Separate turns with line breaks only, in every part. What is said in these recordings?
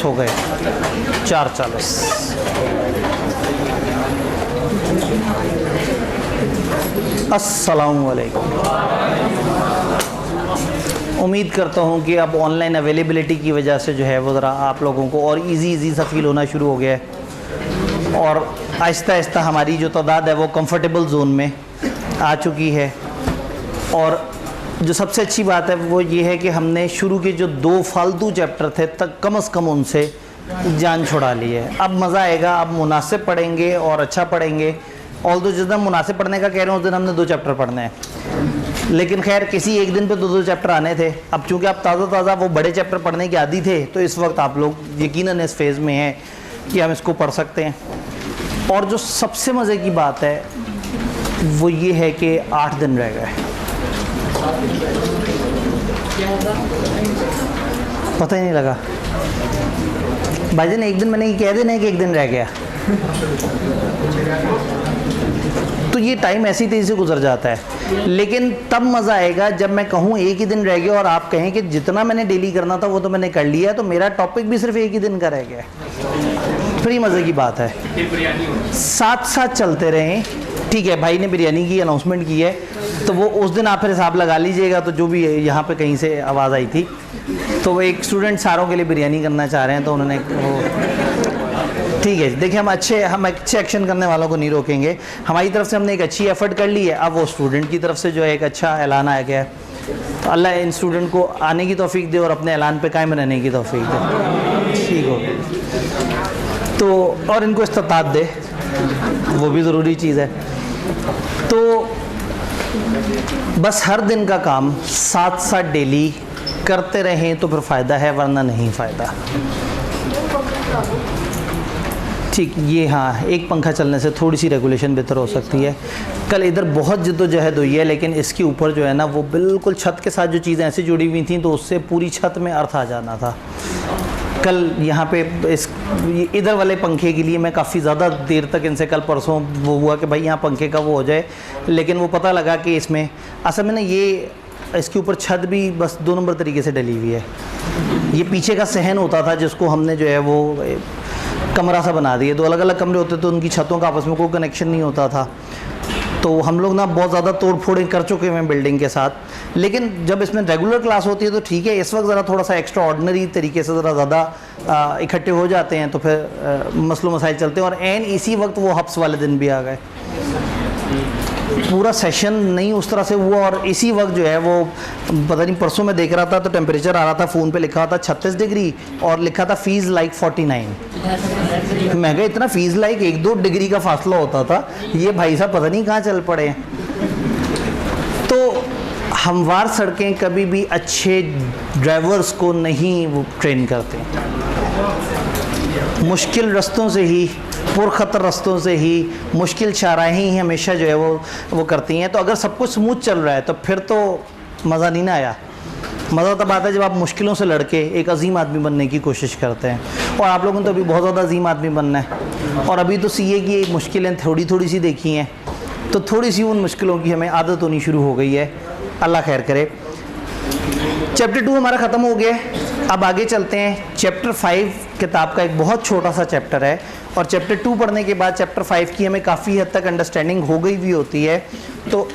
4:40 हो गए, 4:40। अस्सलामु अलैकुम। उम्मीद करता हूँ कि अब ऑनलाइन अवेलेबिलिटी की वजह से जो है वो ज़रा आप लोगों को और इजी सा फील होना शुरू हो गया है और आहिस्ता आहिस्ता हमारी जो तादाद है वो कंफर्टेबल जोन में आ चुकी है। और जो सबसे अच्छी बात है वो ये है कि हमने शुरू के जो 2 फालतू चैप्टर थे तक कम से कम उनसे जान छुड़ा ली है। अब मज़ा आएगा, अब मुनासिब पढ़ेंगे और अच्छा पढ़ेंगे। ऑल्दो जिस दिन मुनासिब पढ़ने का कह रहे हैं उस दिन हमने 2 चैप्टर पढ़ने हैं, लेकिन खैर किसी एक दिन पे 2 चैप्टर आने थे। अब चूँकि आप ताज़ा वो बड़े चैप्टर पढ़ने के आदी थे तो इस वक्त आप लोग यकीनन इस फेज़ में हैं कि हम इसको पढ़ सकते हैं। और जो सबसे मज़े की बात है वो ये है कि 8 दिन रह गए, पता ही नहीं लगा। भाईजान एक दिन मैंने ये कह देना है कि 1 दिन रह गया, तो ये टाइम ऐसी तेज़ी से गुजर जाता है। लेकिन तब मज़ा आएगा जब मैं कहूँ 1 ही दिन रह गया और आप कहें कि जितना मैंने डेली करना था वो तो मैंने कर लिया है, तो मेरा टॉपिक भी सिर्फ 1 ही दिन का रह गया है। फिर मज़े की बात है, साथ साथ चलते रहें। ठीक है, भाई ने बिरयानी की अनाउंसमेंट की है तो वो उस दिन आप फिर हिसाब लगा लीजिएगा। तो जो भी यहाँ पे कहीं से आवाज़ आई थी तो वो एक स्टूडेंट सारों के लिए बिरयानी करना चाह रहे हैं, तो उन्होंने वो ठीक है। देखिए हम अच्छे एक्शन करने वालों को नहीं रोकेंगे। हमारी तरफ से हमने एक अच्छी एफर्ट कर ली है, अब वो स्टूडेंट की तरफ से जो है एक अच्छा ऐलान आया गया है। तो अल्लाह इन स्टूडेंट को आने की तौफीक दे और अपने ऐलान पे कायम रहने की तौफीक दे। ठीक हो तो और इनको इस्तात दे, वो भी ज़रूरी चीज़ है। तो बस हर दिन का काम साथ साथ डेली करते रहें तो फिर फ़ायदा है, वरना नहीं फ़ायदा। ठीक, ये हाँ, एक पंखा चलने से थोड़ी सी रेगुलेशन बेहतर हो सकती है। कल इधर बहुत जद्दोजहद हुई है, लेकिन इसके ऊपर जो है ना वो बिल्कुल छत के साथ जो चीज़ें ऐसी जुड़ी हुई थी तो उससे पूरी छत में अर्थ आ जाना था। कल यहाँ पे इस इधर वाले पंखे के लिए मैं काफ़ी ज़्यादा देर तक इनसे कल परसों वो हुआ कि भाई यहाँ पंखे का वो हो जाए, लेकिन वो पता लगा कि इसमें असल में ना ये इसके ऊपर छत भी बस 2 नंबर तरीके से डली हुई है। ये पीछे का सहन होता था जिसको हमने जो है वो कमरा सा बना दिया। 2 अलग अलग कमरे होते तो उनकी छतों का आपस में कोई कनेक्शन नहीं होता था। तो हम लोग ना बहुत ज़्यादा तोड़ फोड़ें कर चुके हैं बिल्डिंग के साथ। लेकिन जब इसमें रेगुलर क्लास होती है तो ठीक है, इस वक्त ज़रा थोड़ा सा एक्स्ट्रा ऑर्डिनरी तरीके से ज़रा ज़्यादा इकट्ठे हो जाते हैं तो फिर मसलों मसाइल चलते हैं। और एन इसी वक्त वो हफ्स वाले दिन भी आ गए, पूरा सेशन नहीं उस तरह से हुआ। और इसी वक्त जो है वो पता नहीं परसों में देख रहा था तो टेम्परेचर आ रहा था, फ़ोन पे लिखा था 36 डिग्री और लिखा था फीस लाइक 49। मैं कहा इतना फीस लाइक 1-2 डिग्री का फासला होता था, ये भाई साहब पता नहीं कहाँ चल पड़े। तो हमवार सड़कें कभी भी अच्छे ड्राइवर्स को नहीं वो ट्रेन करते, मुश्किल रास्तों से ही, पुरखतर रास्तों से ही, मुश्किल शाहराहें ही हमेशा जो है वो करती हैं। तो अगर सब कुछ स्मूथ चल रहा है तो फिर तो मज़ा नहीं ना आया। मज़ा तब आता है जब आप मुश्किलों से लड़के एक अजीम आदमी बनने की कोशिश करते हैं। और आप लोगों ने तो अभी बहुत ज़्यादा अजीम आदमी बनना है और अभी तो सीए की मुश्किलें थोड़ी सी देखी हैं, तो थोड़ी सी उन मुश्किलों की हमें आदत होनी शुरू हो गई है। अल्लाह खैर करे। चैप्टर 2 हमारा ख़त्म हो गया है, अब आगे चलते हैं। चैप्टर 5 किताब का एक बहुत छोटा सा चैप्टर है और चैप्टर 2 पढ़ने के बाद चैप्टर 5 की हमें काफ़ी हद तक अंडरस्टैंडिंग हो गई भी होती है। तो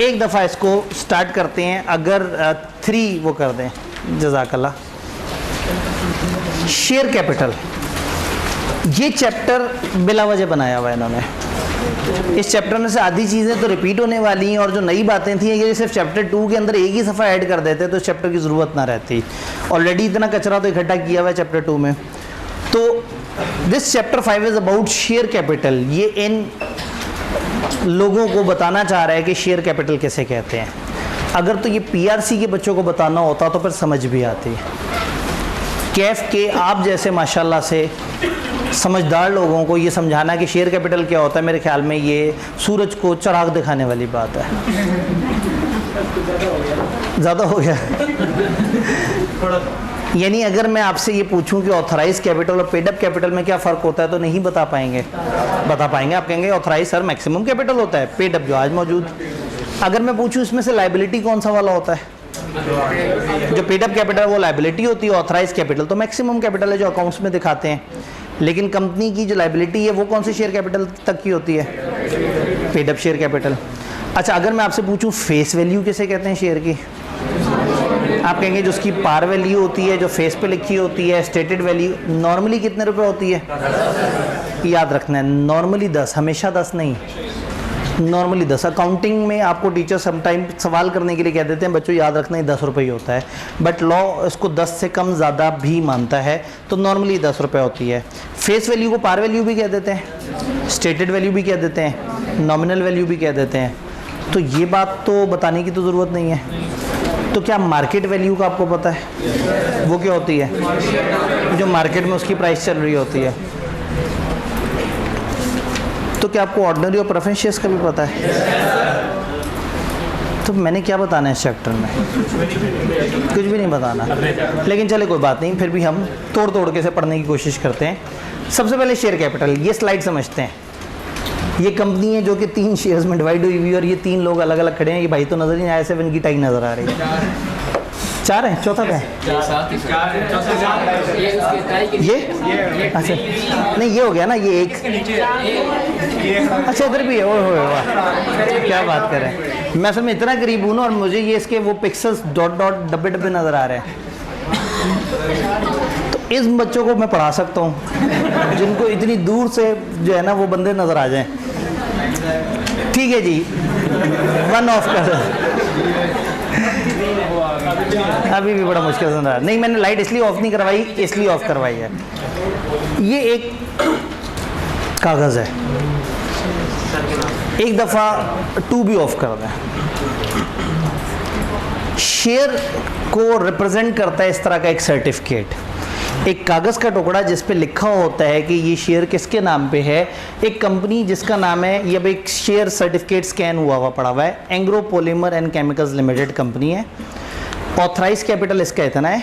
एक दफ़ा इसको स्टार्ट करते हैं, अगर 3 वो कर दें, जज़ाकल्लाह। शेयर कैपिटल, ये चैप्टर बिला वजह बनाया हुआ है इन्होंने। इस चैप्टर में से आधी चीज़ें तो रिपीट होने वाली हैं और जो नई बातें थी ये सिर्फ चैप्टर 2 के अंदर एक ही सफ़ा ऐड कर देते तो इस चैप्टर की ज़रूरत ना रहती। ऑलरेडी इतना कचरा तो इकट्ठा किया हुआ है चैप्टर 2 में। तो this chapter 5 is about share capital. ये इन लोगों को बताना चाह रहा है कि शेयर कैपिटल कैसे कहते हैं। अगर तो ये पीआरसी के बच्चों को बताना होता तो फिर समझ भी आती है। कैफ के आप जैसे माशाल्लाह से समझदार लोगों को ये समझाना कि शेयर कैपिटल क्या होता है, मेरे ख्याल में ये सूरज को चिराग दिखाने वाली बात है। ज़्यादा हो गया। यानी अगर मैं आपसे ये पूछूं कि ऑथराइज कैपिटल और पेड अप कैपिटल में क्या फ़र्क होता है तो नहीं बता पाएंगे। आप कहेंगे ऑथराइज सर मैक्सिमम कैपिटल होता है, पेड अप जो आज मौजूद। अगर मैं पूछूं इसमें से लायबिलिटी कौन सा वाला होता है, जो पेड अप कैपिटल वो लायबिलिटी होती है, ऑथराइज कैपिटल तो मैक्सिमम कैपिटल है जो अकाउंट्स में दिखाते हैं, लेकिन कंपनी की जो लायबिलिटी है वो कौन सी शेयर कैपिटल तक की होती है? Paid up share capital. अच्छा, अगर मैं आपसे पूछूं फेस वैल्यू किसे कहते हैं शेयर की? आप कहेंगे जो उसकी पार वैल्यू होती है, जो फेस पे लिखी होती है, स्टेटेड वैल्यू नॉर्मली कितने रुपए होती है? याद रखना है, नॉर्मली 10, हमेशा 10 नहीं, नॉर्मली 10। अकाउंटिंग में आपको टीचर समटाइम सवाल करने के लिए कह देते हैं बच्चों याद रखना ही 10 रुपये ही होता है, बट लॉ इसको 10 से कम ज़्यादा भी मानता है, तो नॉर्मली 10 रुपये होती है। फेस वैल्यू को पार वैल्यू भी कह देते हैं, स्टेटेड वैल्यू भी कह देते हैं, नॉमिनल वैल्यू भी कह देते हैं। तो ये बात तो बताने की तो ज़रूरत नहीं है। तो क्या मार्केट वैल्यू का आपको पता है? वो क्या होती है? जो मार्केट में उसकी प्राइस चल रही होती है। तो क्या आपको ऑर्डिनरी और प्रेफरेंस शेयर्स का भी पता है? तो मैंने क्या बताना है इस चैप्टर में? कुछ भी नहीं बताना, लेकिन चले कोई बात नहीं, फिर भी हम तोड़ तोड़ के से पढ़ने की कोशिश करते हैं। सबसे पहले शेयर कैपिटल, ये स्लाइड समझते हैं। ये कंपनी है जो कि 3 शेयर्स में डिवाइड हुई हुई, और ये 3 लोग अलग अलग खड़े हैं। ये भाई तो नजर ही नहीं आया, 7 की टाई नजर आ रही है। 4 है, चौथा क्या है? ये अच्छा नहीं, ये हो गया ना, ये एक अच्छा इधर भी है। ओह वाह, क्या बात कर रहे हैं। मैं असल में इतना करीब हूँ ना, और मुझे ये इसके वो पिक्सल्स डॉट डॉट डब्बे डब्बे नजर आ रहे हैं। तो इस बच्चों को मैं पढ़ा सकता हूँ जिनको इतनी दूर से जो है ना वो बंदे नजर आ जाएं। ठीक है जी, 1 ऑफ कर। अभी भी बड़ा मुश्किल से रहा नहीं, मैंने लाइट इसलिए ऑफ नहीं करवाई, इसलिए ऑफ करवाई है। ये एक कागज है, एक दफा 2 भी ऑफ कर दें। शेयर को रिप्रेजेंट करता है इस तरह का एक सर्टिफिकेट, एक कागज़ का टुकड़ा जिस पे लिखा होता है कि ये शेयर किसके नाम पे है। एक कंपनी जिसका नाम है, ये एक शेयर सर्टिफिकेट स्कैन हुआ पड़ा हुआ है, Engro polymer and chemicals limited company है। ऑथराइज कैपिटल इसका इतना है।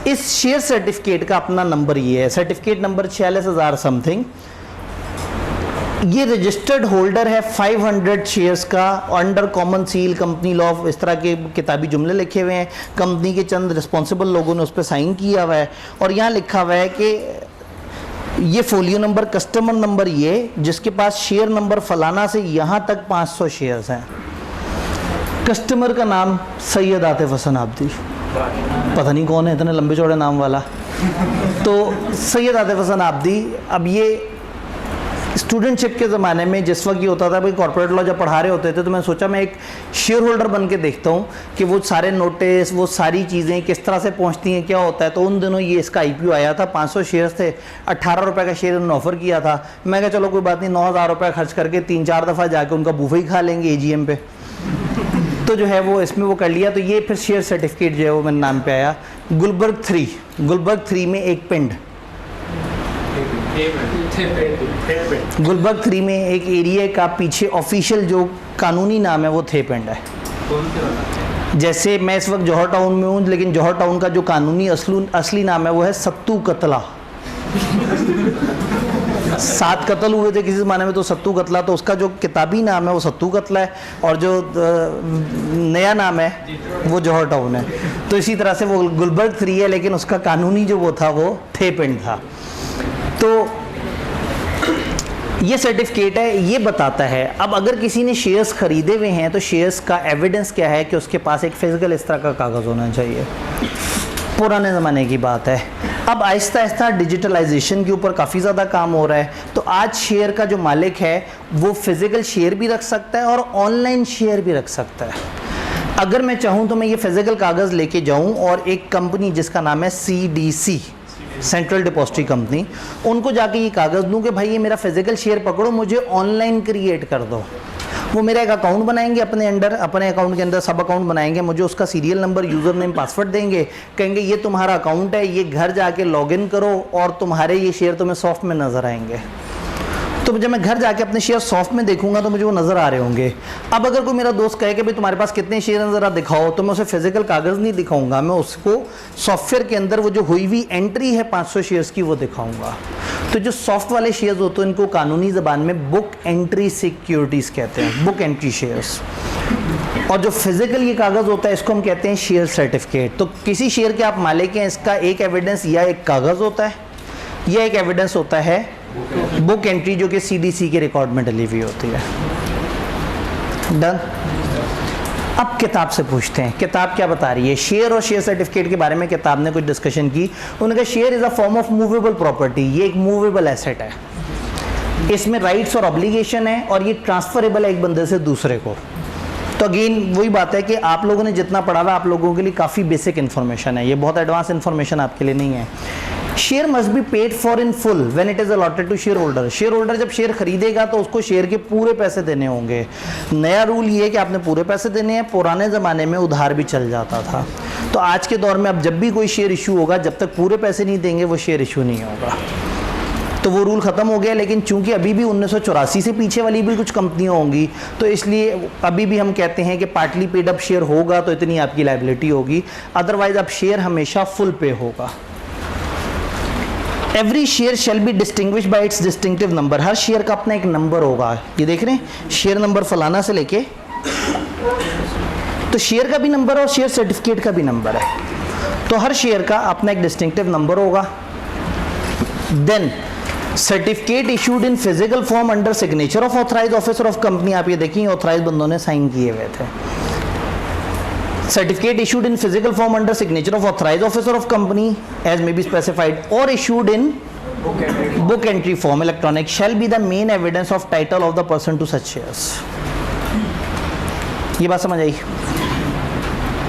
इस शेयर सर्टिफिकेट का अपना नंबर ये है, सर्टिफिकेट नंबर 46,000 समथिंग। ये रजिस्टर्ड होल्डर है 500 शेयर्स का, under common seal, company law, इस तरह के किताबी जुमले लिखे हुए हैं। कंपनी के चंद रिस्पॉन्सिबल लोगों ने उस पर साइन किया हुआ है, और यहाँ लिखा हुआ है कि ये फोलियो नंबर, कस्टमर नंबर ये, जिसके पास शेयर नंबर फलाना से यहाँ तक 500 शेयर्स हैं। कस्टमर का नाम सैयद आतिफ हसन आब्दी, पता नहीं कौन है इतने लंबे चौड़े नाम वाला। तो सैयद आतिफ हसन आब्दी, अब ये स्टूडेंटशिप के ज़माने में जिस वक्त ये होता था भाई, कॉर्पोरेट लॉ जब पढ़ा रहे होते थे, तो मैं सोचा मैं एक शेयर होल्डर बन के देखता हूँ कि वो सारे नोटिस, वो सारी चीज़ें किस तरह से पहुँचती हैं, क्या होता है। तो उन दिनों ये इसका IPO आया था, 500 शेयर्स थे, 18 रुपये का शेयर उन्होंने ऑफ़र किया था। मैं कहा चलो कोई बात नहीं, 9,000 रुपये खर्च करके 3-4 दफ़ा जाके उनका बूफे ही खा लेंगे AGM पे। तो जो है वो इसमें वो कर लिया। तो ये फिर शेयर सर्टिफिकेट जो है वो मेरे नाम पे आया। गुलबर्ग 3 में एक पिंड, गुलबर्ग 3 में एक एरिया का पीछे ऑफिशियल जो कानूनी नाम है वो थे पिंड है। जैसे मैं इस वक्त जौहर टाउन में हूँ, लेकिन जौहर टाउन का जो कानूनी असली नाम है वो है सत्तू कतला। 7 कत्ल हुए थे किसी ज़माने में, तो सत्तू कतला, तो उसका जो किताबी नाम है वो सत्तू कतला है, और जो नया नाम है वो जौहर टाउन है। तो इसी तरह से वो गुलबर्ग 3 है, लेकिन उसका कानूनी जो वो था वो थे पिंड था। तो ये सर्टिफिकेट है, ये बताता है। अब अगर किसी ने शेयर्स खरीदे हुए हैं तो शेयर्स का एविडेंस क्या है कि उसके पास एक फिजिकल इस तरह का कागज़ होना चाहिए। पुराने ज़माने की बात है। अब आहिस्ता आहिस्ता डिजिटलाइजेशन के ऊपर काफ़ी ज़्यादा काम हो रहा है, तो आज शेयर का जो मालिक है वो फिज़िकल शेयर भी रख सकता है और ऑनलाइन शेयर भी रख सकता है। अगर मैं चाहूँ तो मैं ये फिज़िकल कागज़ लेके जाऊँ और एक कंपनी जिसका नाम है CDC, सेंट्रल डिपॉजिटरी कंपनी, उनको जाके ये कागज़ दूँ कि भाई ये मेरा फिज़िकल शेयर पकड़ो, मुझे ऑनलाइन क्रिएट कर दो। वो मेरा एक अकाउंट बनाएंगे अपने अंडर, अपने अकाउंट के अंदर सब अकाउंट बनाएंगे, मुझे उसका serial number, user name, password देंगे, कहेंगे ये तुम्हारा अकाउंट है, ये घर जाके लॉगिन करो और तुम्हारे ये शेयर तुम्हें सॉफ्ट में नज़र आएंगे। तो जब मैं घर जाके अपने शेयर सॉफ्ट में देखूंगा तो मुझे वो नज़र आ रहे होंगे। अब अगर कोई मेरा दोस्त कहे कि भाई तुम्हारे पास कितने शेयर हैं ज़रा दिखाओ, तो मैं उसे फिजिकल कागज़ नहीं दिखाऊंगा, मैं उसको सॉफ्टवेयर के अंदर वो जो हुई हुई एंट्री है 500 शेयर्स की वो दिखाऊंगा। तो जो सॉफ्ट वाले शेयर्स होते हैं इनको कानूनी ज़बान में बुक एंट्री सिक्योरिटीज़ कहते हैं, बुक एंट्री शेयर्स। और जो फिजिकल ये कागज़ होता है इसको हम कहते हैं शेयर सर्टिफिकेट। तो किसी शेयर के आप मालिक हैं, इसका एक एविडेंस या एक कागज़ होता है या एक एविडेंस होता है बुक एंट्री जो कि CDC के रिकॉर्ड में डली हुई होती है। डन। अब किताब से पूछते हैं, किताब क्या बता रही है। शेयर और शेयर सर्टिफिकेट के बारे में किताब ने कुछ डिस्कशन की। उन्होंने कहा share is a form of movable property, ये एक मूवेबल एसेट है, इसमें राइट्स और ऑब्लिगेशन है और ये ट्रांसफरेबल है एक बंदे से दूसरे को। तो अगेन वही बात है कि आप लोगों ने जितना पढ़ा था आप लोगों के लिए काफ़ी बेसिक इन्फॉर्मेशन है, ये बहुत एडवांस इन्फॉर्मेशन आपके लिए नहीं है। Share must be paid for in full when it is allotted to share holder. Share holder जब शेयर खरीदेगा तो उसको शेयर के पूरे पैसे देने होंगे। नया रूल ये है कि आपने पूरे पैसे देने हैं, पुराने ज़माने में उधार भी चल जाता था। तो आज के दौर में अब जब भी कोई शेयर इशू होगा, जब तक पूरे पैसे नहीं देंगे वो शेयर इशू नहीं होगा। तो वो रूल ख़त्म हो गया, लेकिन चूंकि अभी भी 1984 से पीछे वाली भी कुछ कंपनियां होंगी तो इसलिए अभी भी हम कहते हैं कि पार्टली पेड अप शेयर होगा तो इतनी आपकी लायबिलिटी होगी, अदरवाइज अब शेयर हमेशा फुल पे होगा। Every share shall be distinguish bye it's distinctive number. Her share का अपना एक नंबर होगा। ये देख रहे हैं शेयर नंबर फलाना से लेके, तो शेयर का भी नंबर और शेयर सर्टिफिकेट का भी नंबर है। तो हर शेयर का अपना एक डिस्टिंक्टिव नंबर होगा। Then certificate issued in physical form under signature of authorise officer of company. आप ये देखिए ऑथराइज बंदों ने साइन किए हुए थे। Certificate issued in physical form under signature of authorise officer of company as may be specified और issued in book entry form electronic shall be the main evidence of title of the person to such shares. ये बात समझ आई।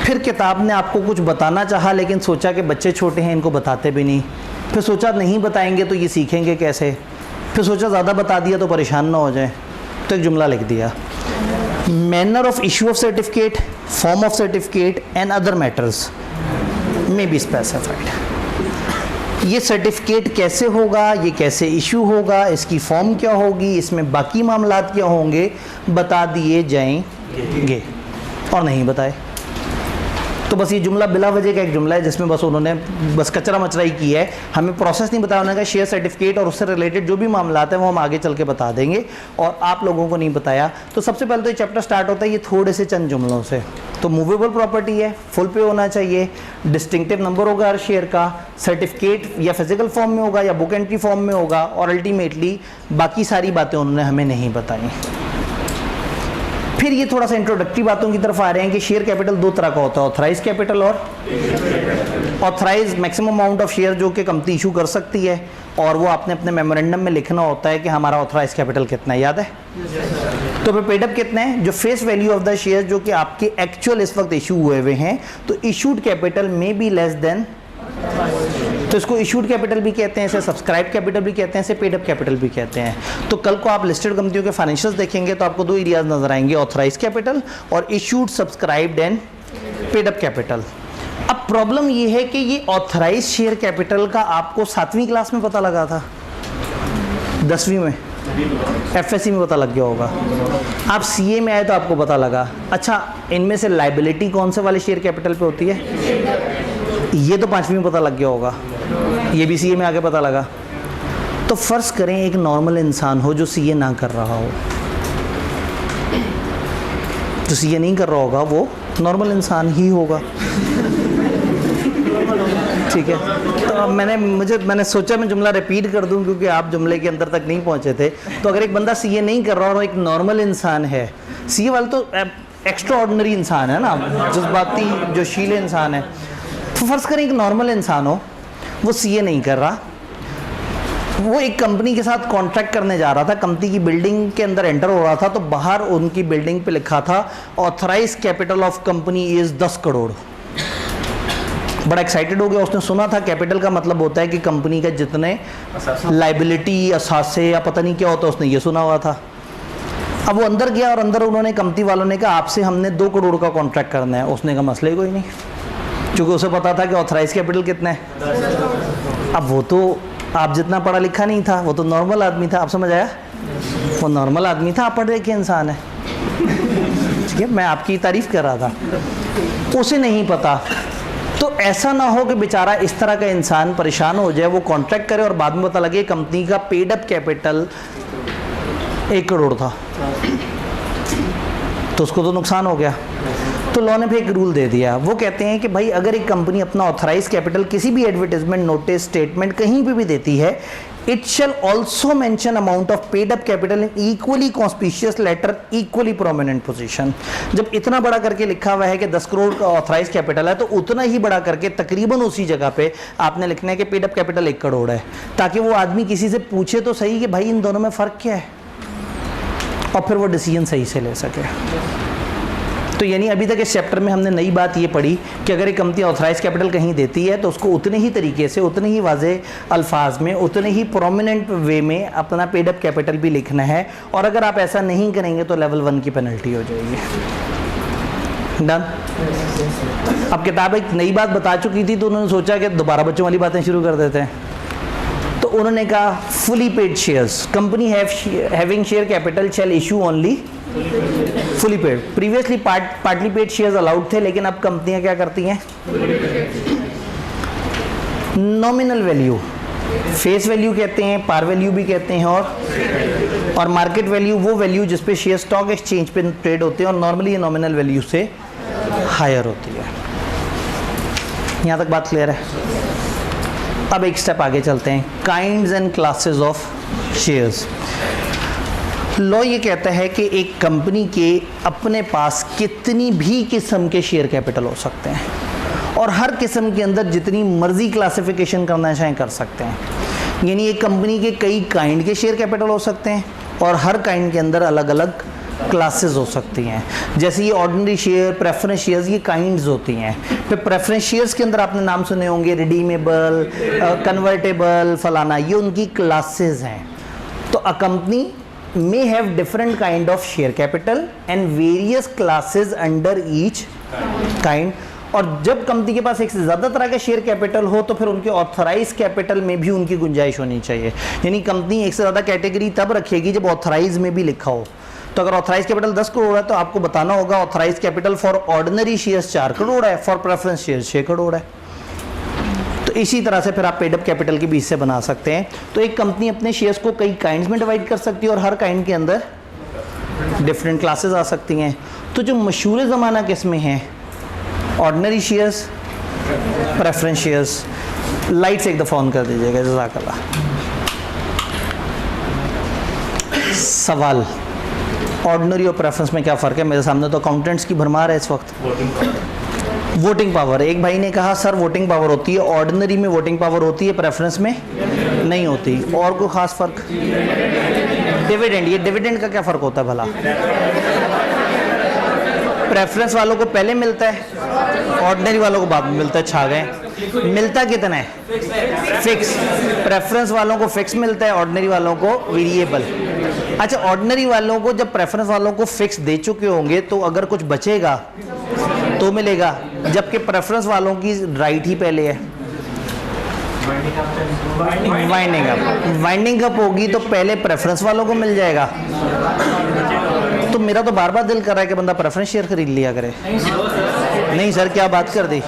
फिर किताब ने आपको कुछ बताना चाहा लेकिन सोचा कि बच्चे छोटे हैं इनको बताते भी नहीं। फिर सोचा नहीं बताएंगे तो ये सीखेंगे कैसे। फिर सोचा ज़्यादा बता दिया तो परेशान ना हो जाए, तो एक जुमला लिख दिया, manner of issue of certificate, form of certificate and other matters may be specified. ये सर्टिफिकेट कैसे होगा, ये कैसे इशू होगा, इसकी फॉर्म क्या होगी, इसमें बाकी मामलात क्या होंगे, बता दिए जाएंगे और नहीं बताए। तो बस ये जुमला बिला वजह का एक जुमला है जिसमें बस उन्होंने बस कचरा मचरा ही की है, हमें प्रोसेस नहीं बताया। उन्होंने कहा शेयर सर्टिफिकेट और उससे रिलेटेड जो भी मामलात हैं वो हम आगे चल के बता देंगे और आप लोगों को नहीं बताया। तो सबसे पहले तो ये चैप्टर स्टार्ट होता है ये थोड़े से चंद जुमलों से। तो मूवेबल प्रॉपर्टी है, फुल पे होना चाहिए, डिस्टिंक्टिव नंबर होगा हर शेयर का, सर्टिफिकेट या फिजिकल फॉर्म में होगा या बुक एंट्री फॉर्म में होगा और अल्टीमेटली बाकी सारी बातें उन्होंने हमें नहीं बताई। फिर ये थोड़ा सा इंट्रोडक्टरी बातों की तरफ आ रहे हैं कि शेयर कैपिटल दो तरह का होता है, ऑथराइज कैपिटल और authorise maximum amount of share जो कि कंपनी इशू कर सकती है और वो आपने अपने मेमोरेंडम में लिखना होता है कि हमारा ऑथराइज कैपिटल कितना है, याद है? तो फिर पेड अप कितना है, जो face value of the share जो कि आपके एक्चुअल इस वक्त इशू हुए हुए हैं, तो इशूड कैपिटल में बी लेस देन, तो इसको इशूड कैपिटल भी कहते हैं, इसे सब्सक्राइब कैपिटल भी कहते हैं, इसे पेड अप कैपिटल भी कहते हैं। तो कल को आप लिस्टेड कंपनियों के फाइनेंशियल्स देखेंगे तो आपको दो एरियाज नजर आएंगे, ऑथराइज कैपिटल और issued subscribed and paid up capital. अब प्रॉब्लम ये है कि ये ऑथराइज शेयर कैपिटल का आपको 7वीं क्लास में पता लगा था, 10वीं में FSC में पता लग गया होगा, आप CA में आए तो आपको पता लगा। अच्छा, इनमें से लाइबिलिटी कौन से वाले शेयर कैपिटल पे होती है, ये तो 5वीं में पता लग गया होगा, ये भी CA में आके पता लगा। तो फर्ज करें एक नॉर्मल इंसान हो जो CA ना कर रहा हो, जो CA नहीं कर रहा होगा वो नॉर्मल इंसान ही होगा, ठीक है? तो अब मैंने सोचा मैं जुमला रिपीट कर दूं क्योंकि आप जुमले के अंदर तक नहीं पहुंचे थे। तो अगर एक बंदा CA नहीं कर रहा और एक नॉर्मल इंसान है, CA वाला तो एक्स्ट्रा ऑर्डिनरी इंसान है ना, जज्बाती जो शीले इंसान है, तो फर्ज करें एक नॉर्मल इंसान हो, वो CA नहीं कर रहा, वो एक कंपनी के साथ कॉन्ट्रैक्ट करने जा रहा था, कंपनी की बिल्डिंग के अंदर एंटर हो रहा था, तो बाहर उनकी बिल्डिंग पे लिखा था authorise capital of company is 10 crore. बड़ा एक्साइटेड हो गया, उसने सुना था कैपिटल का मतलब होता है कि कंपनी का जितने लाइबिलिटी असासे या पता नहीं क्या होता, उसने ये सुना हुआ था। अब वो अंदर गया और अंदर उन्होंने कंपनी वालों ने कहा आपसे हमने 2 करोड़ का कॉन्ट्रैक्ट करना है। उसने कहा मसले कोई नहीं, क्योंकि उसे पता था कि ऑथराइज कैपिटल कितना है। अब वो तो आप जितना पढ़ा लिखा नहीं था, वो तो नॉर्मल आदमी था, आप समझ आया? वो नॉर्मल आदमी था, आप पढ़ लिखे इंसान है, ठीक है? मैं आपकी तारीफ कर रहा था, उसे नहीं पता। तो ऐसा ना हो कि बेचारा इस तरह का इंसान परेशान हो जाए, वो कॉन्ट्रैक्ट करे और बाद में पता लगे कंपनी का पेड अप कैपिटल 1 करोड़ था। तो उसको तो नुकसान हो गया। तो लॉ ने भी एक रूल दे दिया, वो कहते हैं कि भाई अगर एक कंपनी अपना ऑथराइज कैपिटल किसी भी एडवर्टाइजमेंट, नोटिस, स्टेटमेंट कहीं पे भी देती है, it shall also mention amount of paid up capital in equally conspicuous letter, equally prominent position. जब इतना बड़ा करके लिखा हुआ है कि 10 करोड़ का ऑथराइज कैपिटल है, तो उतना ही बड़ा करके तकरीबन उसी जगह पे आपने लिखना है कि पेड अप कैपिटल 1 करोड़ है, ताकि वो आदमी किसी से पूछे तो सही कि भाई इन दोनों में फ़र्क क्या है, और फिर वो डिसीजन सही से ले सके। तो यानी अभी तक इस चैप्टर में हमने नई बात ये पढ़ी कि अगर एक कंपनी ऑथराइज कैपिटल कहीं देती है तो उसको उतने ही तरीके से, उतने ही वाज़ेह अल्फाज में, उतने ही प्रोमिनेंट वे में अपना पेड अप कैपिटल भी लिखना है, और अगर आप ऐसा नहीं करेंगे तो लेवल 1 की पेनल्टी हो जाएगी। डन। अब किताब एक नई बात बता चुकी थी, तो उन्होंने सोचा कि दोबारा बच्चों वाली बातें शुरू कर देते हैं। तो उन्होंने कहा fully paid shares, company having share capital shall issue only fully paid. Previously partly paid shares allowed थे, लेकिन अब कंपनियां क्या करती हैं, नॉमिनल वैल्यू, फेस वैल्यू कहते हैं, पार वैल्यू भी कहते हैं, और मार्केट वैल्यू वो वैल्यू जिस पे शेयर स्टॉक एक्सचेंज पे ट्रेड होते हैं, और नॉर्मली ये नॉमिनल वैल्यू से हायर होती है। यहां तक बात क्लियर है? अब एक स्टेप आगे चलते हैं, kinds and classes of shares. Law ये कहता है कि एक कंपनी के अपने पास कितनी भी किस्म के शेयर कैपिटल हो सकते हैं, और हर किस्म के अंदर जितनी मर्जी क्लासिफिकेशन करना चाहें कर सकते हैं। यानी एक कंपनी के कई काइंड के शेयर कैपिटल हो सकते हैं, और हर काइंड के अंदर अलग अलग क्लासेस हो सकती हैं। जैसे ये ऑर्डिनरी शेयर, प्रेफरेंस शेयर्स, ये काइंड्स होती हैं। फिर प्रेफरेंस शेयर्स के अंदर आपने नाम सुने होंगे, रिडीमेबल, कन्वर्टेबल, फलाना, ये उनकी क्लासेस हैं। तो a company may have different kind of share capital and various classes under each kind। और जब कंपनी के पास एक से ज़्यादा तरह का शेयर कैपिटल हो तो फिर उनके ऑथराइज कैपिटल में भी उनकी गुंजाइश होनी चाहिए। यानी कंपनी एक से ज़्यादा कैटेगरी तब रखेगी जब ऑथराइज में भी लिखा हो। तो अगर ऑथराइज कैपिटल 10 करोड़ है तो आपको बताना होगा authorise capital for ordinary shares 4 crore है, फॉर प्रेफरेंस शेयर्स 6 करोड़ है। तो इसी तरह से फिर आप पेड अप कैपिटल के बीच से बना सकते हैं। तो एक कंपनी अपने शेयर्स को कई काइंड्स में डिवाइड कर सकती है, और हर काइंड के अंदर डिफरेंट क्लासेस आ सकती हैं। तो जो मशहूर ज़माना किस में है, ordinary shares, preference shares. Light से एक दफ़ा ऑन कर दीजिएगा, जज़ाकल्लाह। सवाल, ऑर्डिनरी और प्रेफरेंस में क्या फ़र्क है? मेरे सामने तो अकाउंटेंट्स की भरमार है इस वक्त। वोटिंग पावर, एक भाई ने कहा सर वोटिंग पावर होती है, ऑर्डिनरी में वोटिंग पावर होती है, प्रेफरेंस में नहीं होती। और कोई खास फर्क? डिविडेंड, ये डिविडेंड का क्या फ़र्क होता है भला? प्रेफरेंस वालों को पहले मिलता है, ऑर्डिनरी वालों को बाद में मिलता है। छा गए। मिलता कितना है? फिक्स। प्रेफरेंस वालों को फिक्स मिलता है, ऑर्डिनरी वालों को वेरिएबल। अच्छा, ऑर्डिनरी वालों को जब प्रेफरेंस वालों को फिक्स दे चुके होंगे तो अगर कुछ बचेगा तो मिलेगा, जबकि प्रेफरेंस वालों की राइट ही पहले है। वाइंडिंग अप होगी तो पहले प्रेफरेंस वालों को मिल जाएगा। तो मेरा तो बार बार दिल कर रहा है कि बंदा प्रेफरेंस शेयर खरीद लिया करे। नहीं सर, क्या बात कर दी।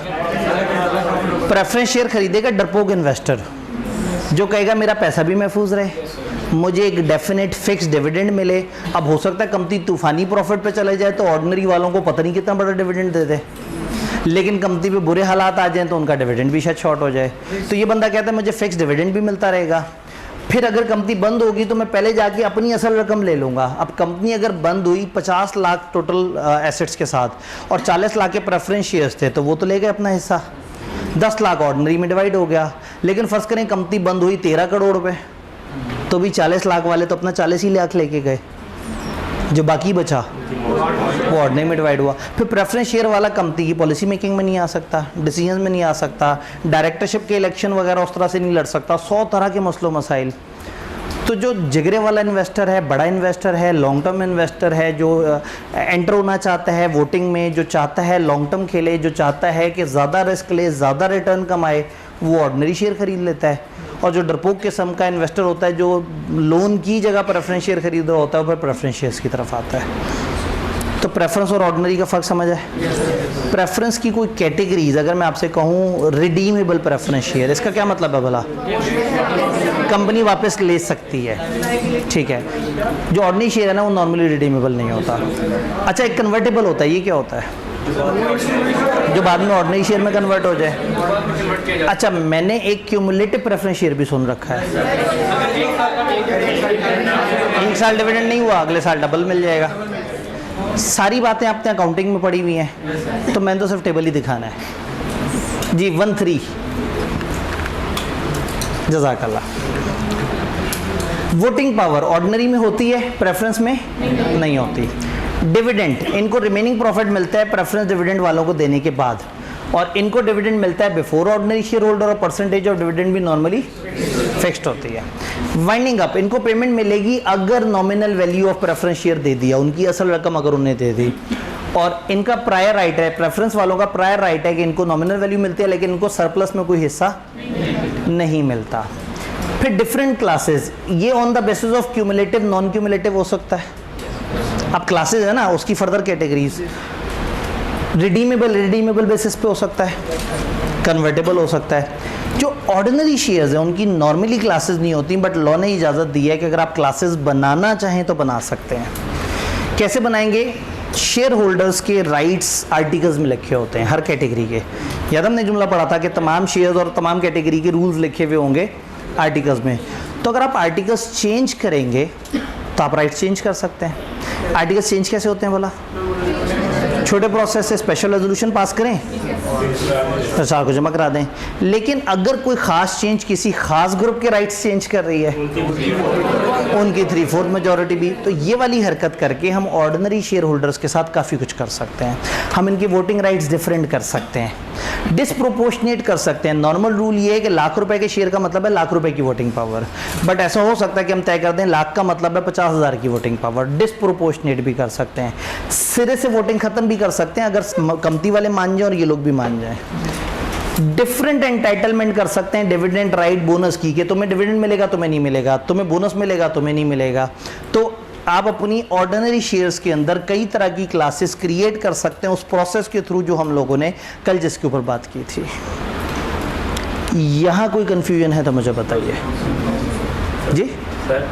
प्रेफरेंस शेयर खरीदेगा डरपोक इन्वेस्टर, जो कहेगा मेरा पैसा भी महफूज रहे, मुझे एक डेफिनेट फिक्स डिविडेंड मिले। अब हो सकता है कंपनी तूफानी प्रॉफिट पे चले जाए तो ऑर्डिनरी वालों को पता नहीं कितना बड़ा डिविडेंड दे दे, लेकिन कंपनी पे बुरे हालात आ जाएं तो उनका डिविडेंड भी शायद शॉर्ट हो जाए। तो ये बंदा कहता है मुझे फिक्स डिविडेंड भी मिलता रहेगा। फिर अगर कंपनी बंद होगी तो मैं पहले जाके अपनी असल रकम ले लूँगा। अब कंपनी अगर बंद हुई 50 लाख टोटल एसेट्स के साथ और 40 लाख के प्रेफरेंस शेयर्स थे, तो वो तो ले गए अपना हिस्सा। 10 लाख ऑर्डिनरी में डिवाइड हो गया। लेकिन फ़र्ज़ करें कंपनी बंद हुई 13 करोड़ रुपये, तो भी 40 लाख वाले तो अपना 40 ही लाख लेके गए, जो बाकी बचा वो ऑर्डिनरी में डिवाइड हुआ। फिर प्रेफरेंस शेयर वाला कंपनी की पॉलिसी मेकिंग में नहीं आ सकता, डिसीजन में नहीं आ सकता, डायरेक्टरशिप के इलेक्शन वगैरह उस तरह से नहीं लड़ सकता, 100 तरह के मसलो मसाइल। तो जो जिगरे वाला इन्वेस्टर है, बड़ा इन्वेस्टर है, लॉन्ग टर्म इन्वेस्टर है, जो एंटर होना चाहता है वोटिंग में, जो चाहता है लॉन्ग टर्म खेले, जो चाहता है कि ज़्यादा रिस्क ले, ज़्यादा रिटर्न कमाए, वो ऑर्डिनरी शेयर खरीद लेता है। और जो डरपोक किस्म का इन्वेस्टर होता है, जो लोन की जगह प्रेफरेंस शेयर खरीद रहा होता है, वो फिर प्रेफरेंस शेयर्स की तरफ आता है। तो प्रेफरेंस और ऑर्डिनरी का फ़र्क समझ है? प्रेफरेंस की कोई कैटेगरीज, अगर मैं आपसे कहूँ रिडीमेबल प्रेफरेंस शेयर, इसका क्या मतलब है भला? कंपनी वापस ले सकती है, ठीक है। जो ऑर्डिनरी शेयर है ना वो नॉर्मली रिडीमेबल नहीं होता। अच्छा, एक कन्वर्टेबल होता है, ये क्या होता है? जो बाद में ऑर्डिनरी शेयर में कन्वर्ट हो जाए। अच्छा, मैंने एक क्यूमुलेटिव प्रेफरेंस शेयर भी सुन रखा है, 1 साल डिविडेंड नहीं हुआ, अगले साल डबल मिल जाएगा। सारी बातें आपने अकाउंटिंग में पढ़ी हुई हैं, तो मैंने तो सिर्फ टेबल ही दिखाना है जी। 1-3 जज़ाकल्लाह। वोटिंग पावर ऑर्डिनरी में होती है, प्रेफरेंस में नहीं होती। डिविडेंड, इनको रिमेनिंग प्रॉफिट मिलता है प्रेफरेंस डिविडेंड वालों को देने के बाद, और इनको डिविडेंड मिलता है बिफोर ऑर्डिनरी शेयर होल्डर, और परसेंटेज ऑफ डिविडेंड भी नॉर्मली फिक्स्ड होती है। वाइंडिंग अप, इनको पेमेंट मिलेगी अगर nominal value of preference share दे दिया, उनकी असल रकम अगर उन्हें दे दी, और इनका प्रायर राइट है, प्रेफरेंस वालों का प्रायर राइट है कि इनको नॉमिनल वैल्यू मिलती है लेकिन इनको सरप्लस में कोई हिस्सा नहीं मिलता। फिर डिफरेंट क्लासेस, ये on the basis of cumulative, non cumulative हो सकता है। अब क्लासेस है ना, उसकी फर्दर कैटेगरीज, रिडीमेबल बेसिस पे हो सकता है, कन्वर्टेबल हो सकता है। जो ऑर्डिनरी शेयर्स हैं उनकी नॉर्मली क्लासेस नहीं होती, बट लॉ ने इजाज़त दी है कि अगर आप क्लासेस बनाना चाहें तो बना सकते हैं। कैसे बनाएंगे? शेयर होल्डर्स के राइट्स आर्टिकल्स में लिखे होते हैं हर कैटेगरी के। याद हमने जुमला पढ़ा था कि तमाम शेयर्स और तमाम कैटेगरी के रूल्स लिखे हुए होंगे आर्टिकल्स में। तो अगर आप आर्टिकल्स चेंज करेंगे तो आप राइट्स चेंज कर सकते हैं। आर्टिकल्स चेंज कैसे होते हैं बोला? छोटे प्रोसेस से स्पेशल रेजोल्यूशन पास करें, प्रचार को जमा करा दें। लेकिन अगर कोई खास चेंज किसी खास ग्रुप के राइट्स चेंज कर रही है, उनकी 3/4 मेजॉरिटी भी, तो ये वाली हरकत करके हम ऑर्डिनरी शेयर होल्डर्स के साथ काफ़ी कुछ कर सकते हैं। हम इनकी वोटिंग राइट्स डिफरेंट कर सकते हैं, डिसप्रोपोर्शनेट कर सकते हैं। नॉर्मल रूल ये है कि ₹1,00,000 के शेयर का मतलब है ₹1,00,000 की वोटिंग पावर, बट ऐसा हो सकता है कि हम तय कर दें लाख का मतलब है 50,000 की वोटिंग पावर। डिसप्रोपोर्शनेट भी कर सकते हैं, सिरे से वोटिंग खत्म भी कर सकते हैं अगर कमती वाले मान जाए और ये लोग भी मान जाएं। डिफरेंट एंटाइटलमेंट कर सकते हैं, डिविडेंड राइट बोनस की, कि तुम्हें डिविडेंड मिलेगा तुम्हें नहीं मिलेगा, तुम्हें बोनस मिलेगा तुम्हें नहीं मिलेगा। तो आप अपनी ऑर्डिनरी शेयर्स के अंदर कई तरह की क्लासेस क्रिएट कर सकते हैं उस प्रोसेस के थ्रू जो हम लोगों ने कल जिसके ऊपर बात की थी। यहाँ कोई कंफ्यूजन है तो मुझे बताइए जी।
सर,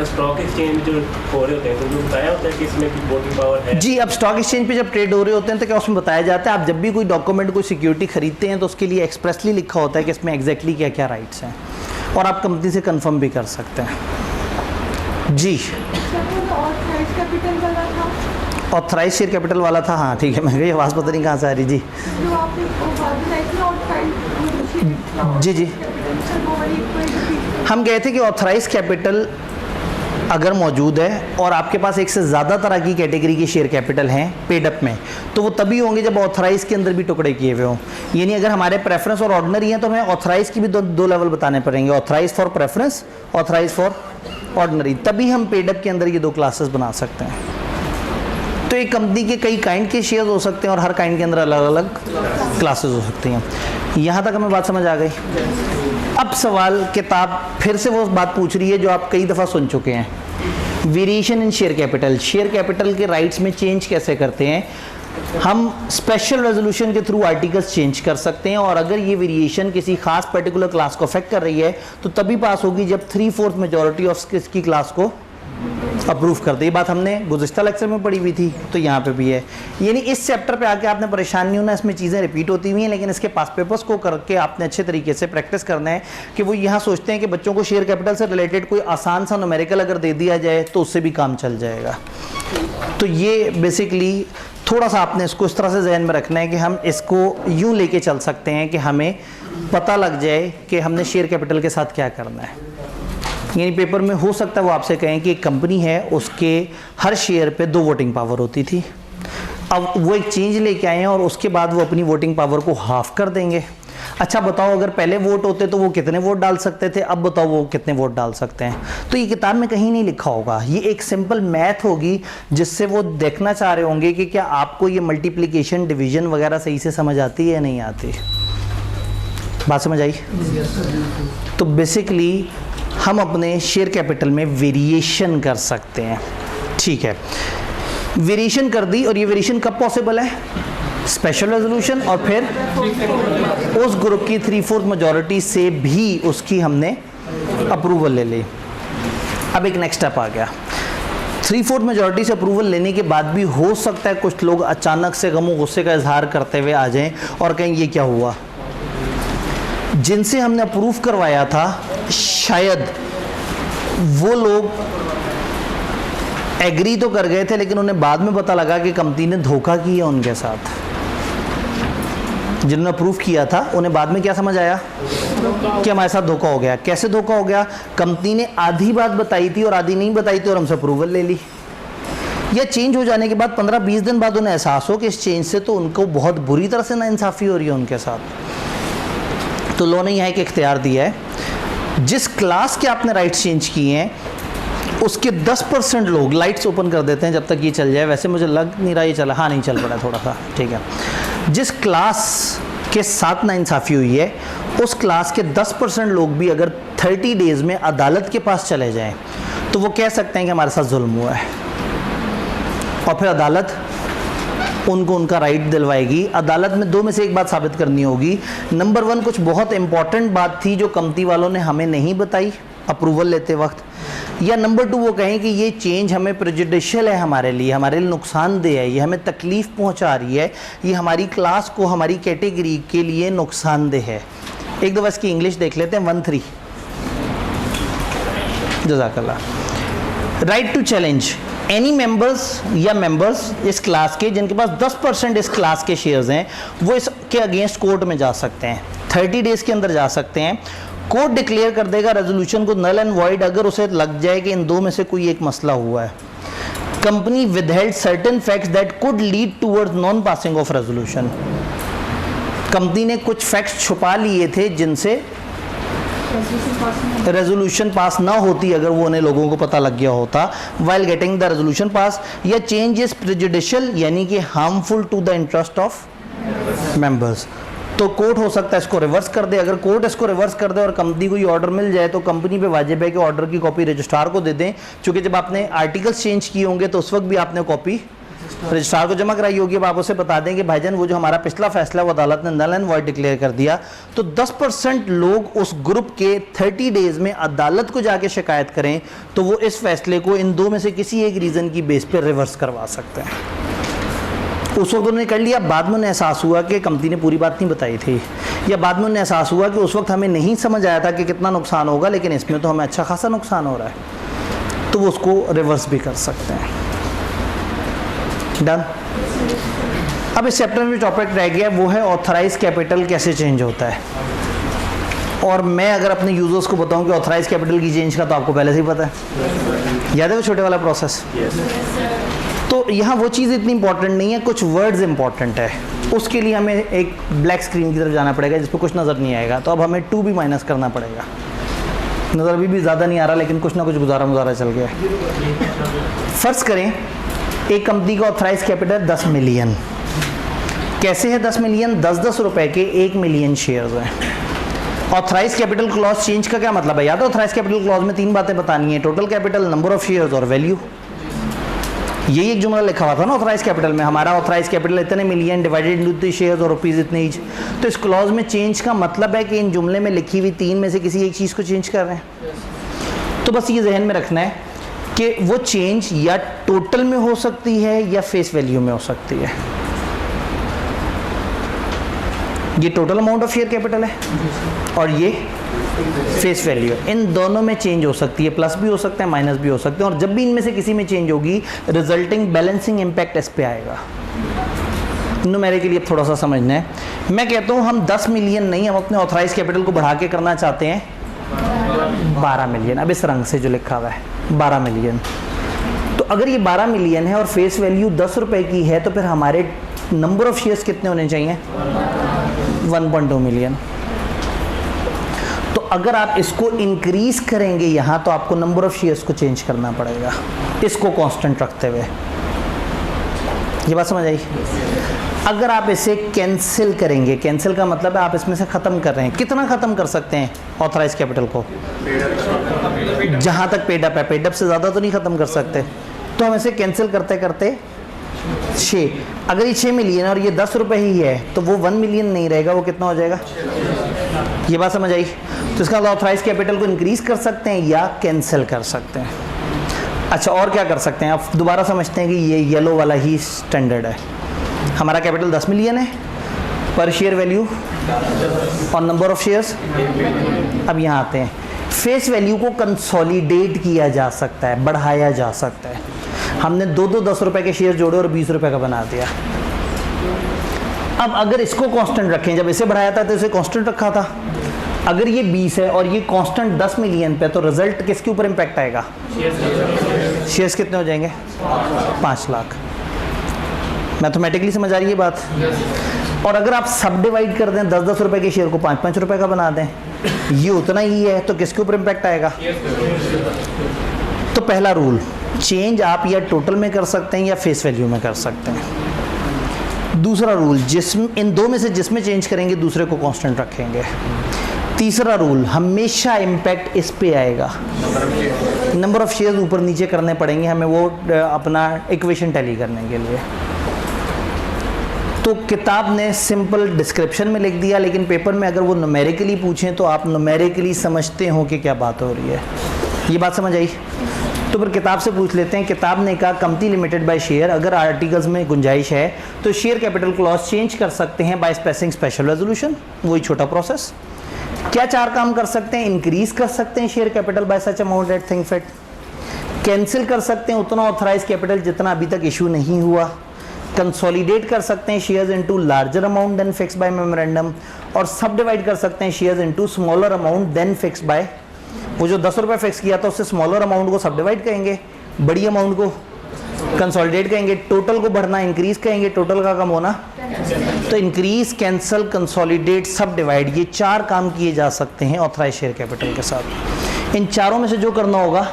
स्टॉक एक्सचेंज जो हो रहे होते हैं तो बताया होता है कि इसमें वोटिंग पावर है
जी। अब स्टॉक एक्सचेंज पे जब ट्रेड हो रहे होते हैं तो क्या उसमें बताया जाता है, आप जब भी कोई डॉक्यूमेंट कोई सिक्योरिटी खरीदते हैं तो उसके लिए एक्सप्रेसली लिखा होता है कि इसमें एग्जैक्टली क्या क्या राइट्स हैं, और आप कंपनी से कंफर्म भी कर सकते हैं जी। ऑथराइज शेयर कैपिटल वाला था, हाँ ठीक है। मैं कही आवाज़ पता नहीं कहाँ से आ रही जी। जी जी, हम कहे थे कि ऑथराइज कैपिटल अगर मौजूद है और आपके पास एक से ज़्यादा तरह की कैटेगरी के शेयर कैपिटल हैं पेड अप में, तो वो तभी होंगे जब ऑथराइज के अंदर भी टुकड़े किए हुए हों। यानी अगर हमारे प्रेफरेंस और ऑर्डिनरी हैं तो हमें ऑथराइज की भी दो लेवल बताने पड़ेंगे, authorise for preference, authorise for ordinary, तभी हम पेड अप के अंदर ये 2 क्लासेस बना सकते हैं। तो एक कंपनी के कई काइंड के शेयर हो सकते हैं और हर काइंड के अंदर अलग अलग क्लासेस हो सकती हैं। यहाँ तक हमें बात समझ आ गई। अब सवाल किताब फिर से वो बात पूछ रही है जो आप कई दफ़ा सुन चुके हैं, variation in share capital. Share capital के राइट्स में चेंज कैसे करते हैं? हम स्पेशल रेजोल्यूशन के थ्रू आर्टिकल्स चेंज कर सकते हैं, और अगर ये वेरिएशन किसी खास पर्टिकुलर क्लास को अफेक्ट कर रही है तो तभी पास होगी जब 3/4 मेजॉरिटी ऑफ इसकी क्लास को अप्रूव कर दे। ये बात हमने गुज़िश्ता लेक्चर में पढ़ी हुई थी, तो यहाँ पे भी है। यानी इस चैप्टर पे आके आपने परेशान नहीं होना, इसमें चीज़ें रिपीट होती हुई हैं, लेकिन इसके पास पेपर्स को करके आपने अच्छे तरीके से प्रैक्टिस करना है कि वो यहाँ सोचते हैं कि बच्चों को शेयर कैपिटल से रिलेटेड कोई आसान सा न्यूमेरिकल अगर दे दिया जाए तो उससे भी काम चल जाएगा। तो ये बेसिकली थोड़ा सा आपने इसको इस तरह से जहन में रखना है कि हम इसको यूँ लेके चल सकते हैं कि हमें पता लग जाए कि हमने शेयर कैपिटल के साथ क्या करना है। यानी पेपर में हो सकता है वो आपसे कहें कि एक कंपनी है उसके हर शेयर पे 2 वोटिंग पावर होती थी, अब वो एक चेंज लेके आए हैं और उसके बाद वो अपनी वोटिंग पावर को हाफ कर देंगे। अच्छा बताओ, अगर पहले वोट होते तो वो कितने वोट डाल सकते थे, अब बताओ वो कितने वोट डाल सकते हैं? तो ये किताब में कहीं नहीं लिखा होगा, ये एक सिंपल मैथ होगी जिससे वो देखना चाह रहे होंगे कि क्या आपको ये मल्टीप्लिकेशन डिवीजन वगैरह सही से समझ आती है या नहीं आती। बात समझ आई? तो बेसिकली हम अपने शेयर कैपिटल में वेरिएशन कर सकते हैं, ठीक है। वेरिएशन कर दी, और ये वेरिएशन कब पॉसिबल है? स्पेशल रेजोल्यूशन, और फिर उस ग्रुप की 3/4 मेजॉरिटी से भी उसकी हमने अप्रूवल ले ली। अब एक नेक्स्ट स्टेप आ गया, 3/4 मेजॉरिटी से अप्रूवल लेने के बाद भी हो सकता है कुछ लोग अचानक से गमो गुस्से का इजहार करते हुए आ जाएं और कहें ये क्या हुआ। जिनसे हमने अप्रूव करवाया था शायद वो लोग एग्री तो कर गए थे, लेकिन उन्हें बाद में पता लगा कि कंपनी ने धोखा किया उनके साथ। जिन्होंने अप्रूव किया था उन्हें बाद में क्या समझ आया कि हमारे साथ धोखा हो गया। कैसे धोखा हो गया? कंपनी ने आधी बात बताई थी और आधी नहीं बताई थी और हमसे अप्रूवल ले ली। या चेंज हो जाने के बाद 15-20 दिन बाद उन्हें एहसास हो कि इस चेंज से तो उनको बहुत बुरी तरह से नाइंसाफ़ी हो रही है उनके साथ। तो लॉ ने यहाँ एक इख्तियार दिया है, जिस क्लास के आपने राइट्स चेंज किए हैं उसके 10% लोग लाइट्स ओपन कर देते हैं जब तक ये चल जाए। वैसे मुझे लग नहीं रहा ये चला, हाँ नहीं चल पड़ा थोड़ा सा, ठीक है। जिस क्लास के साथ नाइंसाफ़ी हुई है उस क्लास के 10% लोग भी अगर 30 डेज़ में अदालत के पास चले जाएं तो वो कह सकते हैं कि हमारे साथ जुल्म हुआ है, और फिर अदालत उनको उनका राइट दिलवाएगी। अदालत में दो में से एक बात साबित करनी होगी। नंबर 1, कुछ बहुत इंपॉर्टेंट बात थी जो कंपनी वालों ने हमें नहीं बताई अप्रूवल लेते वक्त, या नंबर 2 वो कहें कि ये चेंज हमें प्रेजुडिशियल है, हमारे लिए नुकसानदेह है, ये हमें तकलीफ़ पहुंचा रही है, ये हमारी क्लास को, हमारी कैटेगरी के लिए नुकसानदेह है। एक दफ़ा इसकी इंग्लिश देख लेते हैं, 1-3 जज़ाकल्लाह। Right to challenge any members इस क्लास के जिनके पास 10% इस क्लास के शेयर्स हैं, वो इसके अगेंस्ट कोर्ट में जा सकते हैं, 30 डेज़ के अंदर जा सकते हैं। कोर्ट डिक्लेयर कर देगा रेजोल्यूशन को नल एंड वॉइड अगर उसे लग जाए कि इन दो में से कोई एक मसला हुआ है। Company withheld certain facts that could lead towards non passing of resolution. Company ने कुछ फैक्ट्स छुपा लिए थे जिनसे रेजोल्यूशन पास ना होती अगर वो उन्हें लोगों को पता लग गया होता while getting the resolution pass. या चेंज इज प्रेजुडिशियल यानी कि harmful to the interest of members, तो कोर्ट हो सकता है इसको रिवर्स कर दे। अगर कोर्ट इसको रिवर्स कर दे और कंपनी को ये ऑर्डर मिल जाए तो कंपनी पे वाजिब है कि ऑर्डर की कॉपी रजिस्ट्रार को दे दें, क्योंकि जब आपने आर्टिकल्स चेंज किए होंगे तो उस वक्त भी आपने कॉपी रजिस्ट्रार को जमा कराई होगी। अब आप उसे बता दें कि भाईजान वो जो हमारा पिछला फैसला वो अदालत ने नल एंड वॉइड डिक्लेयर कर दिया, तो 10% लोग उस ग्रुप के 30 डेज़ में अदालत को जाके शिकायत करें तो वो इस फैसले को इन दो में से किसी एक रीज़न की बेस पर रिवर्स करवा सकते हैं। उस वक्त उन्होंने कर लिया, बाद में उन्हें एहसास हुआ कि कंपनी ने पूरी बात नहीं बताई थी, या बाद में उन्हें एहसास हुआ कि उस वक्त हमें नहीं समझ आया था कि कितना नुकसान होगा, लेकिन इसमें तो हमें अच्छा खासा नुकसान हो रहा है, तो वो उसको रिवर्स भी कर सकते हैं। डन। अब इस चैप्टर में जो टॉपिक रह गया वो है ऑथराइज कैपिटल कैसे चेंज होता है। और मैं अगर अपने यूजर्स को बताऊं कि ऑथराइज कैपिटल की चेंज का तो आपको पहले से ही पता है, याद है वो छोटे वाला प्रोसेस। तो यहाँ वो चीज़ इतनी इंपॉर्टेंट नहीं है, कुछ वर्ड्स इंपॉर्टेंट है, उसके लिए हमें एक ब्लैक स्क्रीन की तरफ जाना पड़ेगा जिस पर कुछ नज़र नहीं आएगा। तो अब हमें 2 भी माइनस करना पड़ेगा, नज़र अभी भी ज़्यादा नहीं आ रहा लेकिन कुछ ना कुछ गुजारा चल गया। फ़र्ज़ करें एक कंपनी का ऑथराइज कैपिटल 10 मिलियन। कैसे है 10 मिलियन? 10-10 रुपए के 1 मिलियन शेयर्स हैं। ऑथराइज कैपिटल क्लॉज चेंज का क्या मतलब है? याद है ऑथराइज कैपिटल क्लॉज में 3 बातें बतानी है, total capital, number of shares और वैल्यू। यही एक जुमला लिखा हुआ था ना ऑथराइज कैपिटल में, हमारा ऑथराइज कैपिटल इतने मिलियन डिवाइडेड इनटू शेयर्स और रुपीज़ इतने ईच। तो इस क्लॉज में चेंज का मतलब है कि इन जुमले में लिखी हुई 3 में से किसी एक चीज़ को चेंज कर रहे हैं। तो बस ये जहन में रखना है कि वो चेंज या टोटल में हो सकती है या फेस वैल्यू में हो सकती है। ये total amount of share capital है और ये फेस वैल्यू, इन दोनों में चेंज हो सकती है, प्लस भी हो सकता है माइनस भी हो सकते हैं, और जब भी इनमें से किसी में चेंज होगी रिजल्टिंग बैलेंसिंग इम्पैक्ट इस पे आएगा। न्यूमेरिकली अब थोड़ा सा समझना है। मैं कहता हूँ हम 10 मिलियन नहीं, हम अपने ऑथराइज कैपिटल को बढ़ा के करना चाहते हैं 12 मिलियन। अब इस रंग से जो लिखा हुआ है 12 मिलियन। तो अगर ये 12 मिलियन है और फेस वैल्यू 10 रुपए की है तो फिर हमारे नंबर ऑफ शेयर्स कितने होने चाहिए? 1.2 मिलियन। तो अगर आप इसको इंक्रीज करेंगे यहाँ तो आपको नंबर ऑफ शेयर्स को चेंज करना पड़ेगा इसको कांस्टेंट रखते हुए। ये बात समझ आई? अगर आप इसे कैंसिल करेंगे, कैंसिल का मतलब है आप इसमें से ख़त्म कर रहे हैं, कितना ख़त्म कर सकते हैं ऑथराइज कैपिटल को? जहाँ तक पेड अप है, पेड अप से ज़्यादा तो नहीं ख़त्म कर सकते। तो हम इसे कैंसिल करते करते 6, अगर ये 6 मिलियन और ये 10 रुपए ही है तो वो 1 मिलियन नहीं रहेगा, वो कितना हो जाएगा? ये बात समझ आई? तो इसका ऑथराइज कैपिटल को इंक्रीज कर सकते हैं या कैंसिल कर सकते हैं। अच्छा, और क्या कर सकते हैं, आप दोबारा समझते हैं कि ये येलो वाला ही स्टैंडर्ड है। हमारा कैपिटल 10 मिलियन है, पर शेयर वैल्यू और नंबर ऑफ शेयर्स। अब यहाँ आते हैं, फेस वैल्यू को कंसोलिडेट किया जा सकता है, बढ़ाया जा सकता है। हमने दो 10 रुपए के शेयर जोड़े और 20 रुपए का बना दिया। अब अगर इसको कांस्टेंट रखें, जब इसे बढ़ाया था तो इसे कांस्टेंट रखा था। अगर ये 20 है और ये कांस्टेंट 10 मिलियन पे, तो रिजल्ट किसके ऊपर इंपैक्ट आएगा? शेयर्स कितने हो जाएंगे? 5 लाख। मैथमेटिकली समझ आ रही है बात? और अगर आप सब डिवाइड कर दें, 10 रुपए के शेयर को 5 रुपए का बना दें, ये उतना ही है, तो किसके ऊपर इंपैक्ट आएगा? तो पहला रूल, चेंज आप या टोटल में कर सकते हैं या फेस वैल्यू में कर सकते हैं। दूसरा रूल, इन दो में से जिसमें चेंज करेंगे दूसरे को कांस्टेंट रखेंगे। तीसरा रूल, हमेशा इम्पैक्ट इस पे आएगा, नंबर ऑफ शेयर्स ऊपर नीचे करने पड़ेंगे हमें वो अपना इक्वेशन टैली करने के लिए। तो किताब ने सिंपल डिस्क्रिप्शन में लिख दिया, लेकिन पेपर में अगर वो न्यूमेरिकली पूछें तो आप न्यूमेरिकली समझते हो कि क्या बात हो रही है। ये बात समझ आई? तो फिर किताब से पूछ लेते हैं। किताब ने कहा कंपनी लिमिटेड बाय शेयर, अगर आर्टिकल्स में गुंजाइश है तो शेयर कैपिटल क्लॉज चेंज कर सकते हैं बाय पासिंग स्पेशल रेजोल्यूशन, वही छोटा प्रोसेस। क्या 4 काम कर सकते हैं? इंक्रीज कर सकते हैं share capital by such amount at think fit, cancel कर सकते हैं उतना ऑथराइज कैपिटल जितना अभी तक इशू नहीं हुआ, कंसोलिडेट कर सकते हैं shares into larger amount than fix by memorandum, और सब डिवाइड कर सकते हैं shares into smaller amount than fix by, वो जो 10 रुपये फिक्स किया था उससे स्मॉलर अमाउंट को सब डिवाइड करेंगे, बड़ी अमाउंट को कंसोलिडेट करेंगे, टोटल को बढ़ना इंक्रीज करेंगे, टोटल का कम होना। तो इंक्रीज, कैंसल, कंसोलिडेट, सब डिवाइड, ये 4 काम किए जा सकते हैं ऑथराइज शेयर कैपिटल के साथ। इन चारों में से जो करना होगा,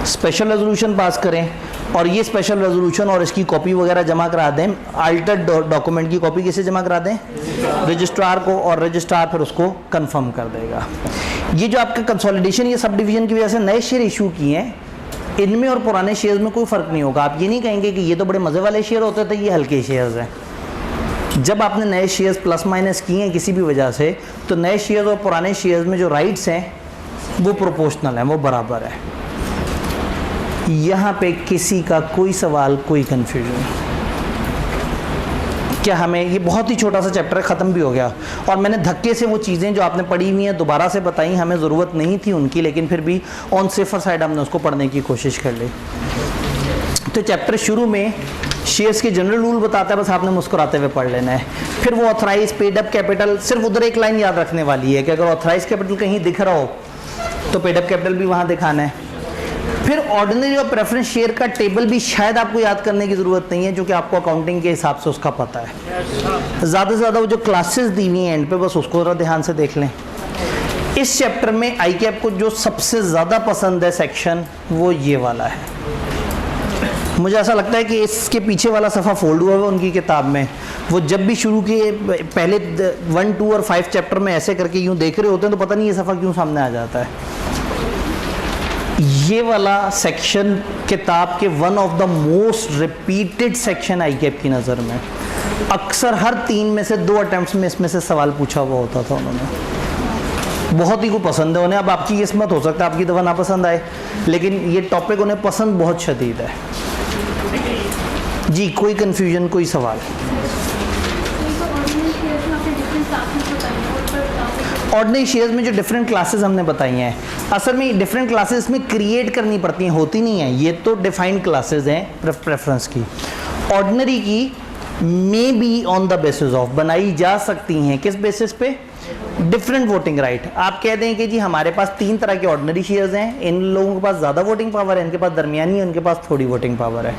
स्पेशल रेजोल्यूशन पास करें, और ये स्पेशल रेजोल्यूशन और इसकी कॉपी वगैरह जमा करा दें। अल्टर्ड डॉक्यूमेंट की कॉपी किसे जमा करा दें? रजिस्ट्रार को, और रजिस्ट्रार फिर उसको कंफर्म कर देगा। ये जो आपका कंसोलिडेशन, ये सब डिवीजन की वजह से नए शेयर इशू किए हैं, इनमें और पुराने शेयर्स में कोई फ़र्क नहीं होगा। आप ये नहीं कहेंगे कि ये तो बड़े मज़े वाले शेयर होते थे, ये हल्के शेयर्स हैं। जब आपने नए शेयर्स प्लस माइनस किए हैं किसी भी वजह से, तो नए शेयर्स और पुराने शेयर्स में जो राइट्स हैं वो प्रोपोर्शनल हैं, वो बराबर है। यहाँ पे किसी का कोई सवाल, कोई कन्फ्यूजन? क्या हमें, ये बहुत ही छोटा सा चैप्टर ख़त्म भी हो गया, और मैंने धक्के से वो चीज़ें जो आपने पढ़ी हुई हैं दोबारा से बताई, हमें ज़रूरत नहीं थी उनकी, लेकिन फिर भी ऑन सेफर साइड हमने उसको पढ़ने की कोशिश कर ली। तो चैप्टर शुरू में शेयर्स के जनरल रूल बताता है, बस आपने मुस्कुराते हुए पढ़ लेना है। फिर वो ऑथराइज पेड अप कैपिटल, सिर्फ उधर एक लाइन याद रखने वाली है कि अगर ऑथराइज कैपिटल कहीं दिख रहा हो तो पेड अप कैपिटल भी वहाँ दिखाना है। फिर ऑर्डिनरी और प्रेफरेंस शेयर का टेबल भी शायद आपको याद करने की ज़रूरत नहीं है, जो कि आपको अकाउंटिंग के हिसाब से उसका पता है। ज़्यादा से ज़्यादा वो जो क्लासेस दी हुई हैं एंड पे, बस उसको ज़रा ध्यान से देख लें। इस चैप्टर में आई कैप को जो सबसे ज़्यादा पसंद है सेक्शन, वो ये वाला है। मुझे ऐसा लगता है कि इसके पीछे वाला सफ़ा फोल्ड हुआ हुआ उनकी किताब में, वो जब भी शुरू किए पहले 1, 2 और 5 चैप्टर में ऐसे करके यूँ देख रहे होते हैं तो पता नहीं ये सफ़ा क्यों सामने आ जाता है। ये वाला सेक्शन किताब के one of the most repeated section I cap की नज़र में, अक्सर हर 3 में से 2 अटेम्प्ट्स में इसमें से सवाल पूछा हुआ होता था उन्होंने। बहुत ही को पसंद है उन्हें। अब आपकी किस्मत, हो सकता है आपकी दफ़ा ना पसंद आए, लेकिन ये टॉपिक उन्हें पसंद बहुत शदीद है। जी, कोई कन्फ्यूजन, कोई सवाल? ऑर्डिनरी शेयर्स में जो डिफरेंट क्लासेस हमने बताई हैं, असल में डिफरेंट क्लासेस में क्रिएट करनी पड़ती हैं, होती नहीं हैं। ये तो डिफाइंड क्लासेस हैं प्रेफरेंस की। ऑर्डिनरी की may be on the basis of, बनाई जा सकती हैं किस बेसिस पे? Different voting right. आप कह दें कि जी हमारे पास 3 तरह के ऑर्डिनरी शेयर्स हैं, इन लोगों के पास ज़्यादा वोटिंग पावर है, इनके पास दरमियानी है, उनके पास थोड़ी वोटिंग पावर है।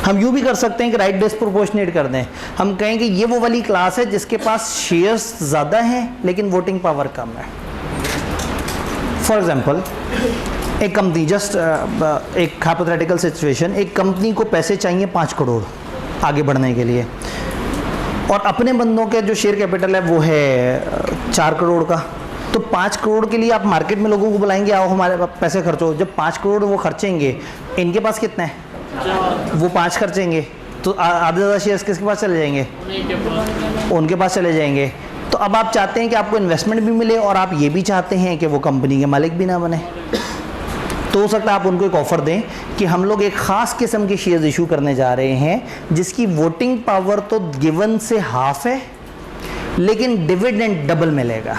हम यूँ भी कर सकते हैं कि राइट डिस्प्रोपोर्शनेट कर दें। हम कहें कि ये वो वाली क्लास है जिसके पास शेयर्स ज़्यादा हैं लेकिन वोटिंग पावर कम है। फॉर एग्जाम्पल, एक कंपनी, जस्ट एक हाइपोथेटिकल सिचुएशन, एक कंपनी को पैसे चाहिए 5 करोड़ आगे बढ़ने के लिए, और अपने बंदों के जो शेयर कैपिटल है वो है 4 करोड़ का। तो 5 करोड़ के लिए आप मार्केट में लोगों को बुलाएंगे, आओ हमारे पैसे खर्चो। जब 5 करोड़ वो खर्चेंगे, इनके पास कितना है? वो 5 खर्चेंगे, तो आधे ज़्यादा शेयर्स किसके पास चले जाएंगे? उनके पास चले जाएंगे। तो अब आप चाहते हैं कि आपको इन्वेस्टमेंट भी मिले और आप ये भी चाहते हैं कि वो कंपनी के मालिक भी ना बने, तो हो सकता है आप उनको एक ऑफ़र दें कि हम लोग एक ख़ास किस्म के शेयर्स इशू करने जा रहे हैं जिसकी वोटिंग पावर तो गिवन से हाफ है लेकिन डिविडेंड डबल मिलेगा।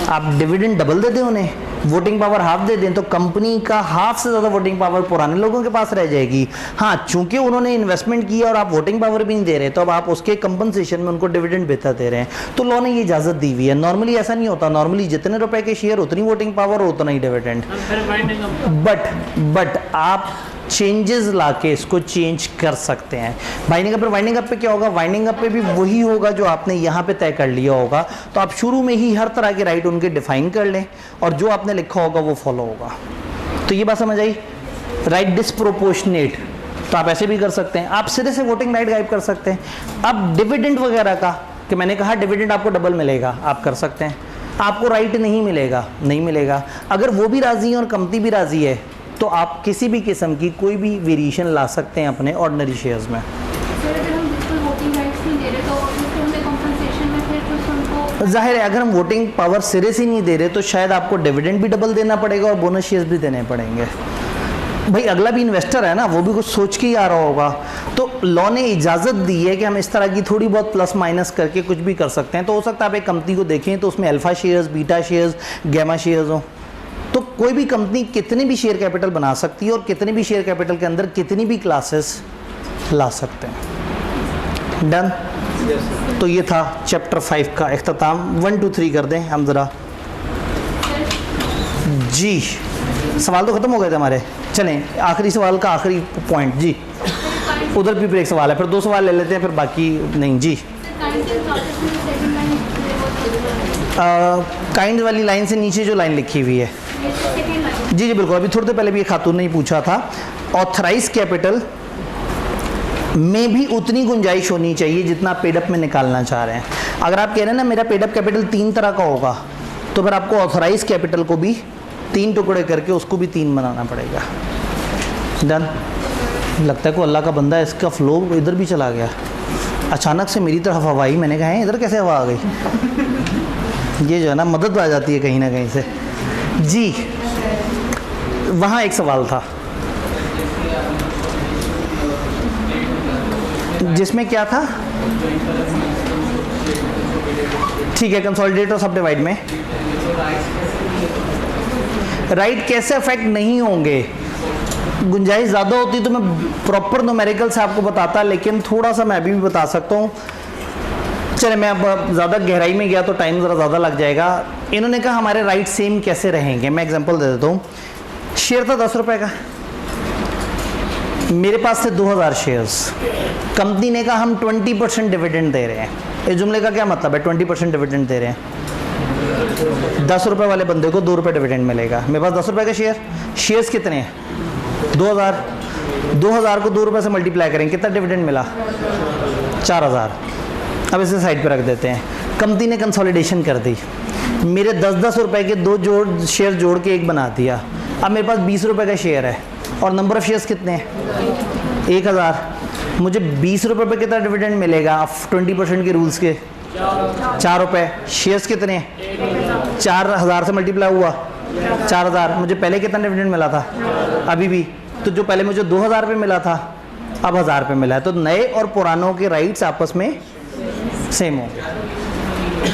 आप डिविडेंड डबल दे दें उन्हें, वोटिंग पावर हाफ दे दें, तो कंपनी का हाफ से ज़्यादा वोटिंग पावर पुराने लोगों के पास रह जाएगी। हाँ, चूंकि उन्होंने इन्वेस्टमेंट किया और आप वोटिंग पावर भी नहीं दे रहे, तो अब आप उसके कंपनसेशन में उनको डिविडेंड बेहतर दे रहे हैं, तो लॉ ने ये इजाज़त दी हुई है। नॉर्मली ऐसा नहीं होता, नॉर्मली जितने रुपए के शेयर उतनी वोटिंग पावर उतना ही डिविडेंड। बट आप चेंजेस लाके इसको चेंज कर सकते हैं। वाइंडिंग अप पे क्या होगा, वाइंडिंग अप पे भी वही होगा जो आपने यहाँ पे तय कर लिया होगा। तो आप शुरू में ही हर तरह के राइट उनके डिफाइन कर लें और जो आपने लिखा होगा वो फॉलो होगा। तो ये बात समझ आई। राइट डिस्प्रोपोर्शनेट तो आप ऐसे भी कर सकते हैं, आप सिरे से वोटिंग राइट गायब कर सकते हैं। अब डिविडेंड वगैरह का कि मैंने कहा डिविडेंड आपको डबल मिलेगा, आप कर सकते हैं। आपको राइट नहीं मिलेगा, नहीं मिलेगा। अगर वो भी राज़ी है और कंपनी भी राज़ी है तो आप किसी भी किस्म की कोई भी वेरिएशन ला सकते हैं अपने ऑर्डिनरी शेयर्स में। जाहिर है अगर हम वोटिंग पावर सिरे से नहीं दे रहे तो शायद आपको डिविडेंड भी डबल देना पड़ेगा और बोनस शेयर्स भी देने पड़ेंगे। भाई अगला भी इन्वेस्टर है ना, वो भी कुछ सोच के ही आ रहा होगा। तो लॉ ने इजाज़त दी है कि हम इस तरह की थोड़ी बहुत प्लस माइनस करके कुछ भी कर सकते हैं। तो हो सकता है आप एक कंपनी को देखें तो उसमें alpha shares, beta shares, gamma shares हों। तो कोई भी कंपनी कितने भी शेयर कैपिटल बना सकती है और कितने भी शेयर कैपिटल के अंदर कितनी भी क्लासेस ला सकते हैं। डन। तो ये था चैप्टर 5 का इख्तिताम। 1 2 3 कर दें हम ज़रा। जी सवाल तो ख़त्म हो गए थे हमारे। चलें आखिरी सवाल का आखिरी पॉइंट। जी उधर भी फिर एक सवाल है, फिर 2 सवाल ले लेते हैं, फिर बाकी नहीं। जी काइंड वाली लाइन से नीचे जो लाइन लिखी हुई है, जी बिल्कुल, अभी थोड़ी देर पहले भी एक खातून ने पूछा था। ऑथराइज कैपिटल में भी उतनी गुंजाइश होनी चाहिए जितना पेडअप में निकालना चाह रहे हैं। अगर आप कह रहे हैं ना मेरा पेडअप कैपिटल 3 तरह का होगा, तो फिर आपको ऑथराइज कैपिटल को भी 3 टुकड़े करके उसको भी 3 बनाना पड़ेगा। डन। लगता है कोई अल्लाह का बंदा है, इसका फ्लो इधर भी चला गया। अचानक से मेरी तरफ हवा आई, मैंने कहा है इधर कैसे हवा आ गई। ये जो है ना मदद आ जाती है कहीं ना कहीं से। जी वहाँ एक सवाल था जिसमें क्या था, ठीक है, कंसोलिडेट और सब डिवाइड में राइट कैसे अफेक्ट नहीं होंगे। गुंजाइश ज़्यादा होती तो मैं प्रॉपर न्यूमेरिकल से आपको बताता, लेकिन थोड़ा सा मैं अभी भी बता सकता हूँ। चले मैं अब ज़्यादा गहराई में गया तो टाइम ज़रा ज़्यादा लग जाएगा। इन्होंने कहा हमारे राइट सेम कैसे रहेंगे। मैं एग्जांपल दे देता हूँ। शेयर था 10 रुपये का, मेरे पास थे 2000 शेयर्स। कंपनी ने कहा हम 20% डिविडेंड दे रहे हैं। इस जुमले का क्या मतलब है, 20% डिविडेंड दे रहे हैं। 10 रुपये वाले बंदे को 2 रुपये डिविडेंड मिलेगा। मेरे पास 10 रुपये का शेयर्स कितने हैं 2000। 2000 को 2 रुपये से मल्टीप्लाई करेंगे, कितना डिविडेंड मिला 4000। अब इसे साइड पे रख देते हैं। कंपनी ने कंसोलिडेशन कर दी, मेरे 10-10 रुपए के 2 शेयर जोड़ के एक बना दिया। अब मेरे पास 20 रुपए का शेयर है और नंबर ऑफ शेयर्स कितने हैं 1000। मुझे 20 रुपए पे कितना डिविडेंड मिलेगा 20% के रूल्स के 4 रुपये। शेयर्स कितने हैं 4000 से मल्टीप्लाई हुआ 4000। मुझे पहले कितना डिविडेंड मिला था अभी भी, तो जो पहले मुझे 2000 पे मिला था अब 1000 पे मिला है। तो नए और पुरानों के राइट्स आपस में सेम हो गया।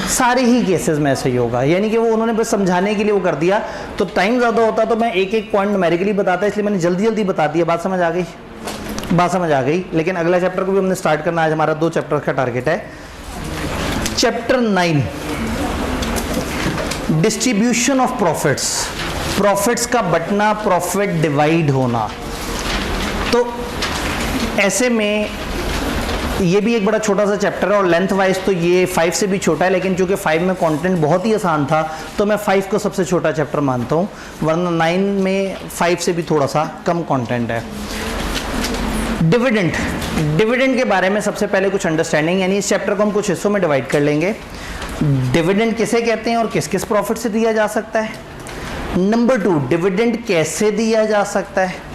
सारे ही केसेस में ऐसे ही होगा, यानी कि वो उन्होंने बस समझाने के लिए वो कर दिया। तो टाइम ज़्यादा होता तो मैं एक एक पॉइंट न्यूमेरिकली बताता, इसलिए मैंने जल्दी जल्दी बता दिया। बात समझ आ गई, बात समझ आ गई। लेकिन अगला चैप्टर को भी हमने स्टार्ट करना, आज हमारा 2 चैप्टर का टारगेट है। Chapter 9 distribution of profits, profits का बंटना, प्रॉफिट डिवाइड होना। तो ऐसे में ये भी एक बड़ा छोटा सा चैप्टर है और लेंथ वाइज तो ये 5 से भी छोटा है, लेकिन चूंकि 5 में कंटेंट बहुत ही आसान था तो मैं 5 को सबसे छोटा चैप्टर मानता हूँ, वरना 9 में 5 से भी थोड़ा सा कम कंटेंट है। डिविडेंड के बारे में सबसे पहले कुछ अंडरस्टैंडिंग, यानी इस चैप्टर को हम कुछ हिस्सों में डिवाइड कर लेंगे। डिविडेंड किसे कहते हैं और किस किस प्रॉफिट से दिया जा सकता है। नंबर 2, डिविडेंड कैसे दिया जा सकता है।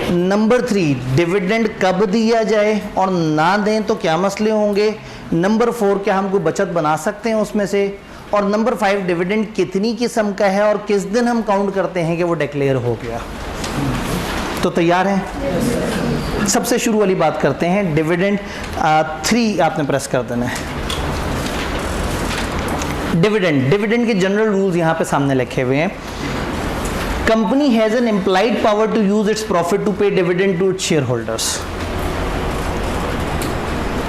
नंबर 3, डिविडेंड कब दिया जाए और ना दें तो क्या मसले होंगे। नंबर 4 क्या हम कोई बचत बना सकते हैं उसमें से, और नंबर 5 डिविडेंड कितनी किस्म का है और किस दिन हम काउंट करते हैं कि वो डिक्लेयर हो गया। तो तैयार हैं? सबसे शुरू वाली बात करते हैं, डिविडेंड 3 आपने प्रेस कर देना है। डिविडेंड के जनरल रूल्स यहां पे सामने लिखे हुए हैं। Company has an implied power to use its profit to pay dividend to its share holders.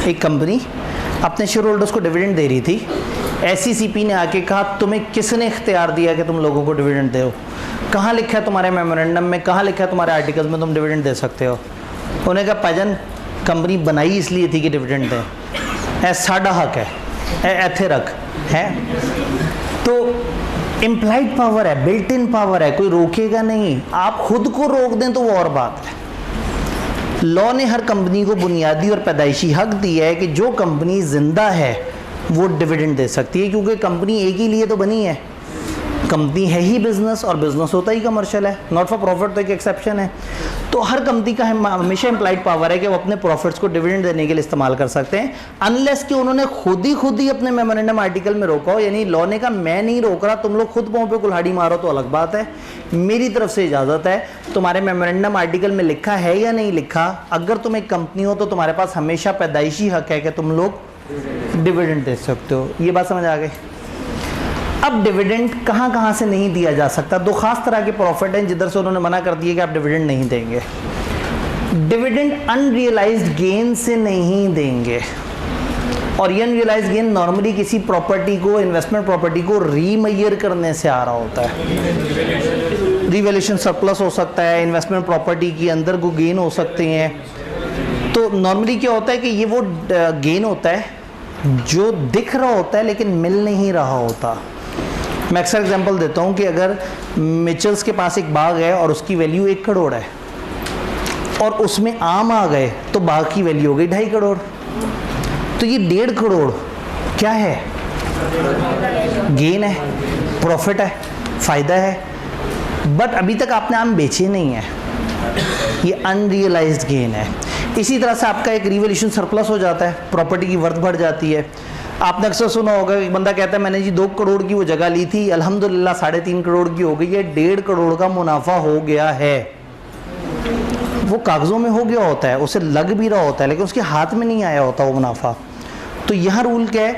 एक कंपनी अपने शेयर होल्डर्स को डिविडेंड दे रही थी, एससीसीपी ने आके कहा तुम्हें किसने इख्तियार दिया कि तुम लोगों को डिविडेंड दो? कहाँ लिखा है तुम्हारे मेमोरेंडम में, कहाँ लिखा है तुम्हारे आर्टिकल्स में तुम डिविडेंड दे सकते हो? उन्होंने कहा पाजन कंपनी बनाई इसलिए थी कि डिविडेंड दें, ऐ साडा हक है, ऐथे रख है। तो इम्प्लाइड पावर है, बिल्ट इन पावर है, कोई रोकेगा नहीं। आप खुद को रोक दें तो वो और बात है। लॉ ने हर कंपनी को बुनियादी और पैदाइशी हक दिया है कि जो कंपनी जिंदा है वो डिविडेंड दे सकती है, क्योंकि कंपनी एक ही लिए तो बनी है। कंपनी है ही बिजनेस, और बिजनेस होता ही कमर्शियल है, नॉट फॉर प्रॉफिट तो एक एक्सेप्शन है। तो हर कंपनी का हमेशा इम्प्लाइड पावर है कि वो अपने प्रॉफिट्स को डिविडेंड देने के लिए इस्तेमाल कर सकते हैं, अनलेस कि उन्होंने खुद ही अपने मेमोरेंडम आर्टिकल में रोका हो। यानी लॉ ने कहा मैं नहीं रोक रहा, तुम लोग खुद पाँव पे कुल्हाड़ी मारो तो अलग बात है, मेरी तरफ से इजाज़त है। तुम्हारे मेमोरेंडम आर्टिकल में लिखा है या नहीं लिखा, अगर तुम एक कंपनी हो तो तुम्हारे पास हमेशा पैदाइशी हक है कि तुम लोग डिविडेंड दे सकते हो। ये बात समझ आ गई? अब डिविडेंड कहाँ से नहीं दिया जा सकता? दो खास तरह के प्रॉफिट हैं जिधर से उन्होंने मना कर दिया कि आप डिविडेंड नहीं देंगे। डिविडेंड अनरियलाइज्ड गेन से नहीं देंगे, और ये अनरियलाइज्ड गेन नॉर्मली किसी प्रॉपर्टी को, इन्वेस्टमेंट प्रॉपर्टी को रीमेजर करने से आ रहा होता है। रिवैल्यूएशन सरप्लस हो सकता है, इन्वेस्टमेंट प्रॉपर्टी के अंदर को गेन हो सकते हैं। तो नॉर्मली क्या होता है कि ये वो गेन होता है जो दिख रहा होता है लेकिन मिल नहीं रहा होता। मैं अक्सर एग्जांपल देता हूँ कि अगर मिचल्स के पास एक बाग है और उसकी वैल्यू 1 करोड़ है, और उसमें आम आ गए तो बाग की वैल्यू हो गई 2.5 करोड़। तो ये 1.5 करोड़ क्या है? गेन है, प्रॉफिट है, फ़ायदा है, बट अभी तक आपने आम बेचे नहीं है, ये अनरियलाइज्ड गेन है। इसी तरह से आपका एक रिवैल्यूएशन सरप्लस हो जाता है, प्रॉपर्टी की वर्थ बढ़ जाती है। आपने अक्सर सुना होगा एक बंदा कहता है मैंने जी 2 करोड़ की वो जगह ली थी, अल्हम्दुलिल्लाह 3.5 करोड़ की हो गई है, 1.5 करोड़ का मुनाफा हो गया है। वो कागज़ों में हो गया होता है, उसे लग भी रहा होता है, लेकिन उसके हाथ में नहीं आया होता वो मुनाफा। तो यहाँ रूल क्या है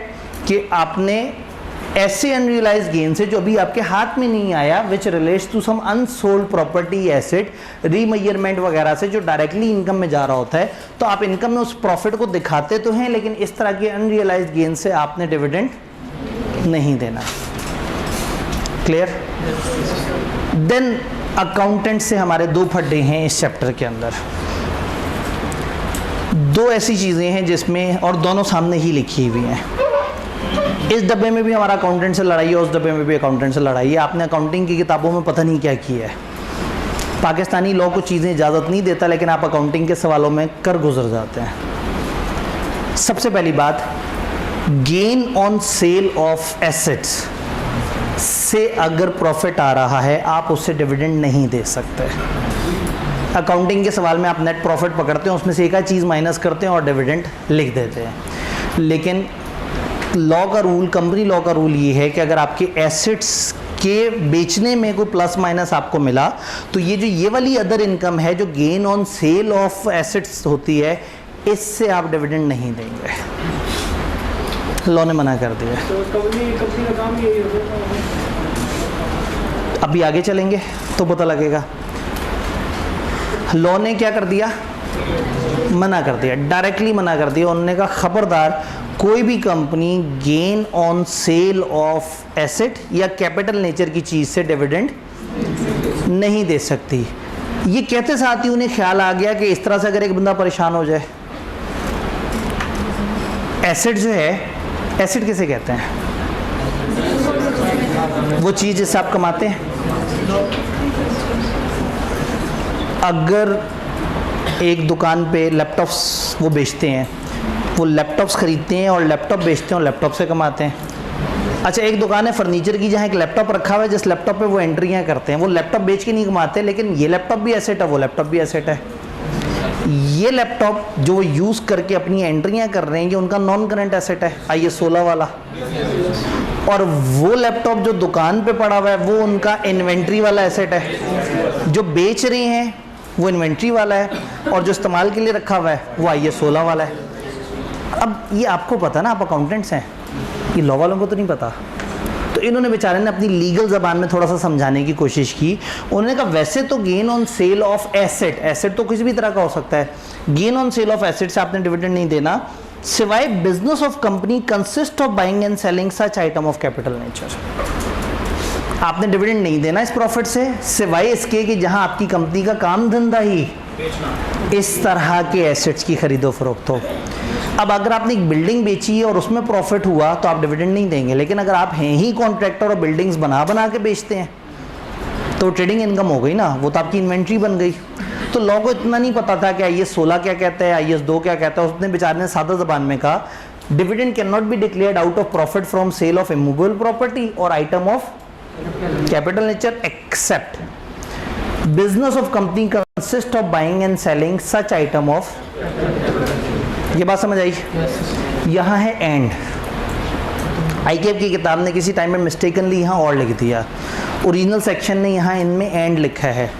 कि आपने ऐसे अनरियलाइज्ड गेन से जो अभी आपके हाथ में नहीं आया, which relates to some unsold property asset, remeasurement वगैरह से जो डायरेक्टली इनकम में जा रहा होता है, तो आप इनकम में उस प्रॉफिट को दिखाते तो हैं, लेकिन इस तरह के अनरियलाइज्ड गेन से आपने डिविडेंड नहीं देना। क्लियर? देन अकाउंटेंट से हमारे 2 फड्डे हैं इस चैप्टर के अंदर। 2 ऐसी चीज़ें हैं जिसमें, और दोनों सामने ही लिखी हुई हैं। इस डब्बे में भी हमारा अकाउंटेंट से लड़ाई है, उस डब्बे में भी अकाउंटेंट से लड़ाई है। आपने अकाउंटिंग की किताबों में पता नहीं क्या किया है। पाकिस्तानी लॉ को चीज़ें इजाज़त नहीं देता, लेकिन आप अकाउंटिंग के सवालों में कर गुजर जाते हैं। सबसे पहली बात, gain on sale of assets से अगर प्रॉफिट आ रहा है आप उससे डिविडेंड नहीं दे सकते। अकाउंटिंग के सवाल में आप नेट प्रॉफिट पकड़ते हैं, उसमें से एक आध चीज़ माइनस करते हैं और डिविडेंड लिख देते हैं। लेकिन लॉ का रूल, कंपनी लॉ का रूल ये है कि अगर आपके एसेट्स के बेचने में कोई प्लस माइनस आपको मिला, तो ये वाली अदर इनकम है जो gain on sale of assets होती है, इससे आप डिविडेंड नहीं देंगे। लॉ ने मना कर दिया।
तो कंपनी का काम यही होता है।
अभी आगे चलेंगे तो पता लगेगा। लॉ ने क्या कर दिया? मना कर दिया, डायरेक्टली मना कर दिया। उन्होंने कहा खबरदार कोई भी company gain on sale of asset या कैपिटल नेचर की चीज़ से डिविडेंड नहीं दे सकती। ये कहते साथ ही उन्हें ख्याल आ गया कि इस तरह से अगर एक बंदा परेशान हो जाए, एसेट जो है, एसेट किसे कहते हैं? वो चीज़ जिससे आप कमाते हैं। अगर एक दुकान पे लैपटॉप्स वो बेचते हैं, वो लैपटॉप्स ख़रीदते हैं और लैपटॉप बेचते हैं और लैपटॉप से कमाते हैं। अच्छा, एक दुकान है फर्नीचर की जहाँ एक लैपटॉप रखा हुआ है, जिस लैपटॉप पे वो एंट्रियाँ करते हैं, वो लैपटॉप बेच के नहीं कमाते, लेकिन ये लैपटॉप भी एसेट है, वो लैपटॉप भी एसेट है। ये लैपटॉप जो वो यूज़ करके अपनी एंट्रियां कर रहे हैं, ये उनका नॉन करंट एसेट है IS 16 वाला। और वो लैपटॉप जो दुकान पे पड़ा हुआ है वो उनका इन्वेंट्री वाला एसेट है। जो बेच रहे हैं वो इन्वेंट्री वाला है, और जो इस्तेमाल के लिए रखा हुआ है वो IS 16 वाला है। अब ये आपको पता ना, आप अकाउंटेंट्स हैं, ये लॉ वालों को तो नहीं पता। तो इन्होंने बेचारे ने अपनी लीगल ज़बान में थोड़ा सा समझाने की कोशिश की। उन्होंने कहा वैसे तो gain on sale of asset, asset तो किसी भी तरह का हो सकता है, gain on sale of asset से आपने डिविडेंड नहीं देना, सिवाय business of company consist of buying and selling such item of capital nature. आपने डिविडेंड नहीं देना इस प्रॉफिट से, सिवाय इसके कि जहां आपकी कंपनी का काम धंधा ही इस तरह के एसेट्स की खरीदो फरोख्त हो। अब अगर आपने एक बिल्डिंग बेची है और उसमें प्रॉफिट हुआ तो आप डिविडेंड नहीं देंगे, लेकिन अगर आप हैं ही कॉन्ट्रैक्टर और बिल्डिंग्स बना बना के बेचते हैं तो ट्रेडिंग इनकम हो गई ना, वो तो आपकी इन्वेंट्री बन गई। तो लॉ को इतना नहीं पता था कि IS 16 क्या कहता है, IS 2 क्या कहता है। उसने बेचारे ने सादा ज़बान में कहा dividend can not be declared out of profit from sale of immovable property और item of capital nature except business of company consist of buying and selling such item of. ये बात समझ आई? यहाँ है एंड। ICAP की किताब ने किसी टाइम में मिस्टेकनली यहाँ और लिख दिया, ओरिजिनल सेक्शन ने यहाँ इनमें एंड लिखा है,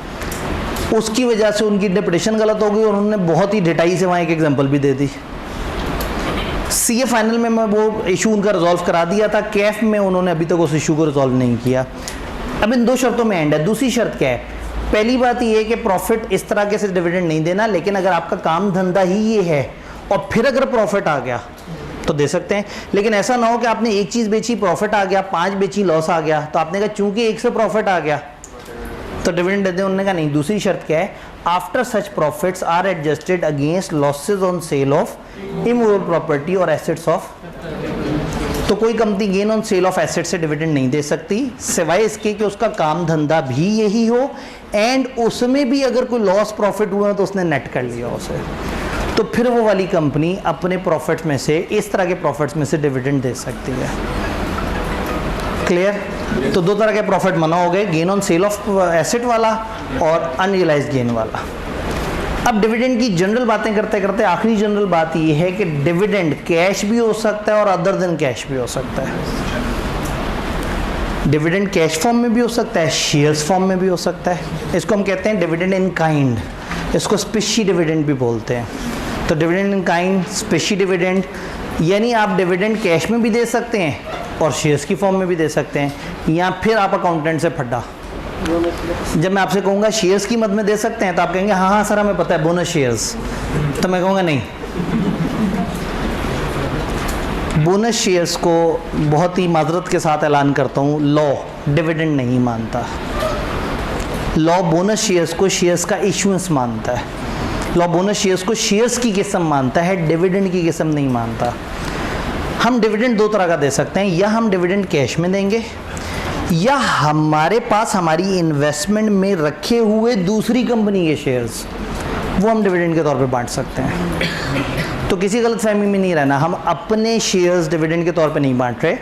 उसकी वजह से उनकी इंटरप्रिटेशन गलत हो गई और उन्होंने बहुत ही डिटेल से वहाँ एक एग्जांपल भी दे दी। CA फाइनल में मैं वो इशू उनका रिजॉल्व करा दिया था, कैफ में उन्होंने अभी तक उस इशू को रिजॉल्व नहीं किया। अब इन दो शर्तों में एंड है। दूसरी शर्त क्या है? पहली बात ये है कि प्रॉफिट इस तरह के से डिविडेंड नहीं देना, लेकिन अगर आपका काम धंधा ही ये है और फिर अगर प्रॉफिट आ गया तो दे सकते हैं। लेकिन ऐसा ना हो कि आपने एक चीज़ बेची प्रॉफिट आ गया, 5 बेची लॉस आ गया, तो आपने कहा चूंकि एक से प्रॉफिट आ गया तो डिविडेंड दे दें। उन्होंने कहा नहीं। दूसरी शर्त क्या है? After such profits are adjusted against losses on sale of immovable property और एसेट्स ऑफ। तो कोई company gain on sale of asset से डिविडेंड नहीं दे सकती, सिवाय इसके कि उसका काम धंधा भी यही हो एंड उसमें भी अगर कोई लॉस प्रॉफिट हुआ तो उसने नेट कर लिया उसे, तो फिर वो वाली कंपनी अपने प्रॉफिट्स में से, इस तरह के प्रॉफिट्स में से डिविडेंड दे सकती है। क्लियर? तो दो तरह के प्रॉफिट मना हो गए, gain on sale of asset वाला और अनरियलाइज्ड गेन वाला। अब डिविडेंड की जनरल बातें करते करते आखिरी जनरल बात ये है कि डिविडेंड कैश भी हो सकता है और अदर देन कैश भी हो सकता है। डिविडेंड कैश फॉर्म में भी हो सकता है, शेयर्स फॉर्म में भी हो सकता है। इसको हम कहते हैं डिविडेंड इन काइंड, इसको स्पेशी डिविडेंड भी बोलते हैं। तो dividend in kind, species dividend, यानी आप डिविडेंड कैश में भी दे सकते हैं और शेयर्स की फॉर्म में भी दे सकते हैं, या फिर आप अकाउंटेंट से फड्डा। जब मैं आपसे कहूँगा शेयर्स की मद में दे सकते हैं तो आप कहेंगे हाँ हाँ सर हमें पता है बोनस शेयर्स, तो मैं कहूँगा नहीं। बोनस शेयर्स को बहुत ही माजरत के साथ ऐलान करता हूँ, लॉ डिविडेंड नहीं मानता। लॉ बोनस शेयर्स को शेयर्स का इशुएंस मानता है। लॉ बोनस शेयर्स को शेयर्स की किस्म मानता है, डिविडेंड की किस्म नहीं मानता। हम डिविडेंड दो तरह का दे सकते हैं, या हम डिविडेंड कैश में देंगे या हमारे पास हमारी इन्वेस्टमेंट में रखे हुए दूसरी कंपनी के शेयर्स वो हम डिविडेंड के तौर पे बांट सकते हैं। तो किसी गलतफहमी में नहीं रहना, हम अपने शेयर्स डिविडेंड के तौर पे नहीं बांट रहे,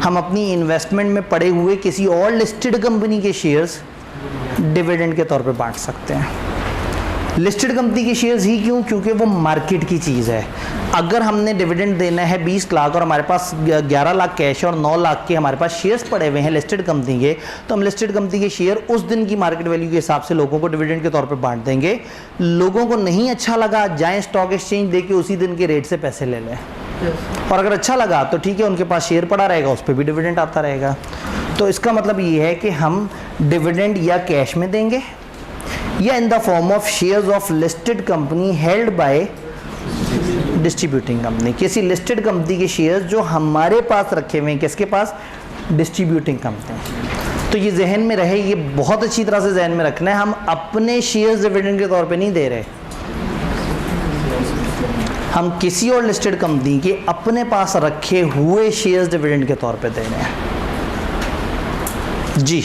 हम अपनी इन्वेस्टमेंट में पड़े हुए किसी और लिस्टेड कंपनी के शेयर्स डिविडेंड के तौर पे बांट सकते हैं। लिस्टेड कंपनी के शेयर्स ही क्यों? क्योंकि वो मार्केट की चीज़ है। अगर हमने डिविडेंड देना है 20 लाख और हमारे पास 11 लाख कैश और 9 लाख के हमारे पास शेयर्स पड़े हुए हैं लिस्टेड कंपनी के, तो हम लिस्टेड कंपनी के शेयर उस दिन की मार्केट वैल्यू के हिसाब से लोगों को डिविडेंड के तौर पे बांट देंगे। लोगों को नहीं अच्छा लगा, जाएं स्टॉक एक्सचेंज देके उसी दिन के रेट से पैसे ले लें, और अगर अच्छा लगा तो ठीक है उनके पास शेयर पड़ा रहेगा, उस पर भी डिविडेंड आता रहेगा। तो इसका मतलब ये है कि हम डिविडेंड या कैश में देंगे या in the form of shares of listed company held by distributing company, किसी लिस्टेड कंपनी के शेयर्स जो हमारे पास रखे हुए हैं, किसके पास? Distributing company. तो ये जहन में रहे, ये बहुत अच्छी तरह से जहन में रखना है, हम अपने शेयर्स डिविडेंड के तौर पे नहीं दे रहे, हम किसी और लिस्टेड कंपनी के अपने पास रखे हुए शेयर्स डिविडेंड के तौर पे दे रहे हैं। जी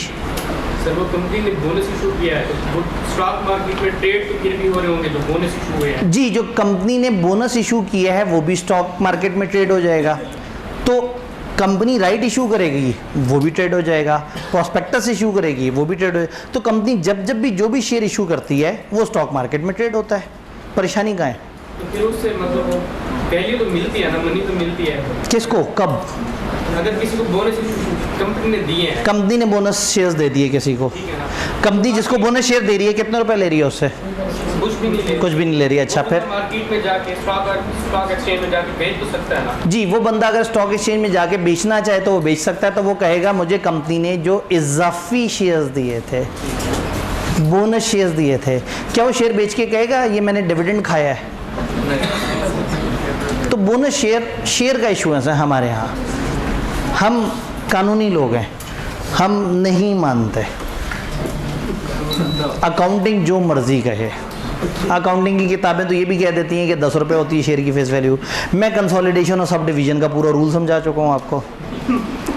सर, वो कंपनी ने बोनस इशू किया है तो स्टॉक मार्केट में ट्रेड तो फिर भी हो रहे होंगे जो बोनस इशू हुए हैं।
जी, जो कंपनी ने बोनस इशू किया है वो भी स्टॉक मार्केट में ट्रेड हो जाएगा। तो कंपनी राइट इशू करेगी वो भी ट्रेड हो जाएगा, प्रॉस्पेक्टस इशू करेगी वो भी ट्रेड हो जाएगा। तो कंपनी जब जब भी जो भी शेयर इशू करती है वो स्टॉक मार्केट में ट्रेड होता है। परेशानी कहाँ है?
तो फिर उससे मतलब वो वैल्यू तो मिलती है ना, मनी तो मिलती है।
किसको कब?
अगर किसी को बोनस कंपनी ने दिए हैं,
कंपनी ने बोनस शेयर्स दे दिए किसी को,
ठीक है ना,
कंपनी जिसको बोनस शेयर दे रही है कितने रुपए ले रही है उससे?
कुछ भी नहीं ले,
कुछ भी नहीं ले रही है। अच्छा, फिर
मार्केट में जाके स्टॉक एक्सचेंज में जाके बेच तो सकता है ना।
जी, वो बंदा अगर स्टॉक एक्सचेंज में जाके बेचना चाहे तो वो बेच सकता है। तो वो कहेगा मुझे कंपनी ने जो इजाफी शेयर्स दिए थे, बोनस शेयर्स दिए थे, क्या वो शेयर बेच के कहेगा ये मैंने डिविडेंड खाया है? तो बोनस शेयर का इशूएंस है हमारे यहाँ। हम कानूनी लोग हैं, हम नहीं मानते। अकाउंटिंग जो मर्जी कहे, अकाउंटिंग की किताबें तो ये भी कह देती हैं कि 10 रुपये होती है शेयर की फेस वैल्यू। मैं कंसोलिडेशन और सब डिवीजन का पूरा रूल समझा चुका हूँ आपको।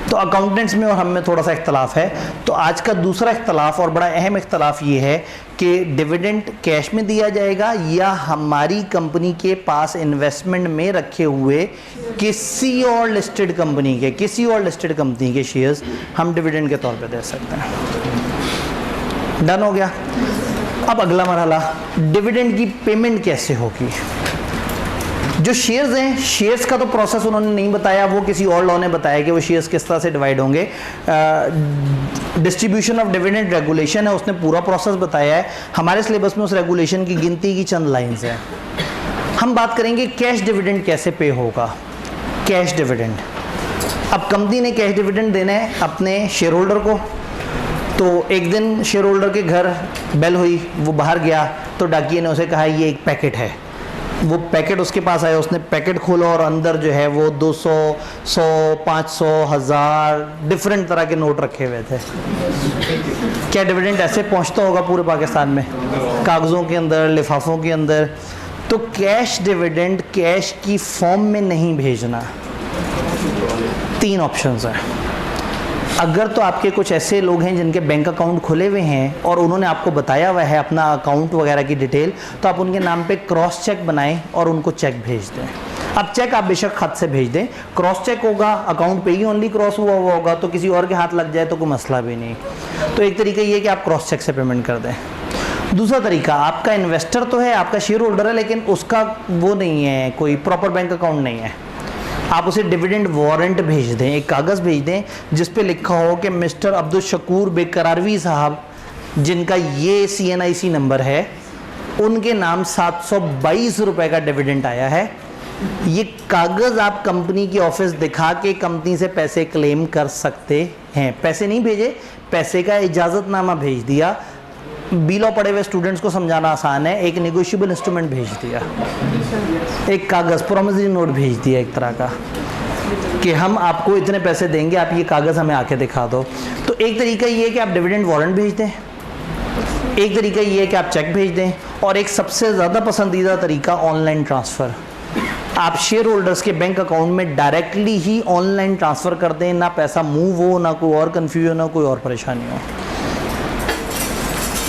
तो अकाउंटेंट्स में और हम में थोड़ा सा इख्तलाफ है। तो आज का दूसरा इख्तलाफ और बड़ा अहम इख्तलाफ ये है कि डिविडेंड कैश में दिया जाएगा या हमारी कंपनी के पास इन्वेस्टमेंट में रखे हुए किसी और लिस्टेड कंपनी के शेयर्स हम डिविडेंड के तौर पे दे सकते हैं। डन हो गया। अब अगला मरहला, डिविडेंड की पेमेंट कैसे होगी? जो शेयर्स हैं, शेयर्स का तो प्रोसेस उन्होंने नहीं बताया, वो किसी और लॉ ने बताया कि वो शेयर्स किस तरह से डिवाइड होंगे। डिस्ट्रीब्यूशन ऑफ डिविडेंड रेगुलेशन है, उसने पूरा प्रोसेस बताया है। हमारे सिलेबस में उस रेगुलेशन की गिनती की चंद लाइंस हैं। हम बात करेंगे कैश डिविडेंड कैसे पे होगा। कैश डिविडेंड, अब कंपनी ने कैश डिविडेंड देना है अपने शेयर होल्डर को। तो एक दिन शेयर होल्डर के घर बेल हुई, वो बाहर गया तो डाकिये ने उसे कहा ये एक पैकेट है। वो पैकेट उसके पास आया, उसने पैकेट खोला और अंदर जो है वो 200, 100, 500, 1000 डिफरेंट तरह के नोट रखे हुए थे। क्या डिविडेंड ऐसे पहुंचता होगा पूरे पाकिस्तान में, कागज़ों के अंदर, लिफाफों के अंदर? तो कैश डिविडेंड कैश की फॉर्म में नहीं भेजना। 3 ऑप्शंस हैं। अगर तो आपके कुछ ऐसे लोग हैं जिनके बैंक अकाउंट खुले हुए हैं और उन्होंने आपको बताया हुआ है अपना अकाउंट वगैरह की डिटेल, तो आप उनके नाम पे क्रॉस चेक बनाएं और उनको चेक भेज दें। अब चेक आप बेशक खत से भेज दें, क्रॉस चेक होगा, अकाउंट पे ही ओनली क्रॉस हुआ होगा, तो किसी और के हाथ लग जाए तो कोई मसला भी नहीं। तो एक तरीका ये है कि आप क्रॉस चेक से पेमेंट कर दें। दूसरा तरीका, आपका इन्वेस्टर तो है, आपका शेयर होल्डर है, लेकिन उसका वो नहीं है, कोई प्रॉपर बैंक अकाउंट नहीं है। आप उसे डिविडेंड वारंट भेज दें, एक कागज़ भेज दें जिस पे लिखा हो कि मिस्टर अब्दुल शकूर बेकरारवी साहब, जिनका ये CNIC नंबर है, उनके नाम 722 रुपये का डिविडेंड आया है। ये कागज़ आप कंपनी की ऑफिस दिखा के कंपनी से पैसे क्लेम कर सकते हैं। पैसे नहीं भेजे, पैसे का इजाज़तनामा भेज दिया। बिलो पढ़े हुए स्टूडेंट्स को समझाना आसान है, एक नेगोशिएबल इंस्ट्रूमेंट भेज दिया, एक कागज़ प्रॉमिसरी नोट भेज दिया एक तरह का कि हम आपको इतने पैसे देंगे, आप ये कागज़ हमें आके दिखा दो। तो एक तरीका ये है कि आप डिविडेंड वारंट भेज दें, एक तरीका ये है कि आप चेक भेज दें, और एक सबसे ज़्यादा पसंदीदा तरीका ऑनलाइन ट्रांसफ़र। आप शेयर होल्डर्स के बैंक अकाउंट में डायरेक्टली ही ऑनलाइन ट्रांसफ़र कर दें, ना पैसा मूव हो, ना कोई और कन्फ्यूजन हो, कोई और परेशानी हो।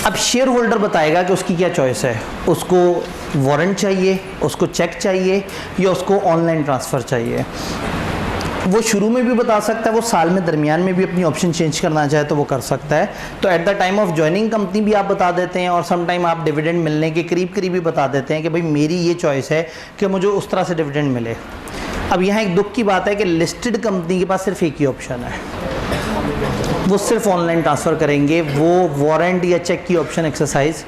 अब शेयर होल्डर बताएगा कि उसकी क्या चॉइस है, उसको वारंट चाहिए, उसको चेक चाहिए, या उसको ऑनलाइन ट्रांसफ़र चाहिए। वो शुरू में भी बता सकता है, वो साल में दरमियान में भी अपनी ऑप्शन चेंज करना चाहे तो वो कर सकता है। तो at the time of joining company भी आप बता देते हैं, और सम टाइम आप डिविडेंड मिलने के करीब भी बता देते हैं कि भाई मेरी ये चॉइस है कि मुझे उस तरह से डिविडेंड मिले। अब यहाँ एक दुख की बात है कि लिस्टेड कंपनी के पास सिर्फ एक ही ऑप्शन है, वो सिर्फ ऑनलाइन ट्रांसफ़र करेंगे, वो वारंट या चेक की ऑप्शन एक्सरसाइज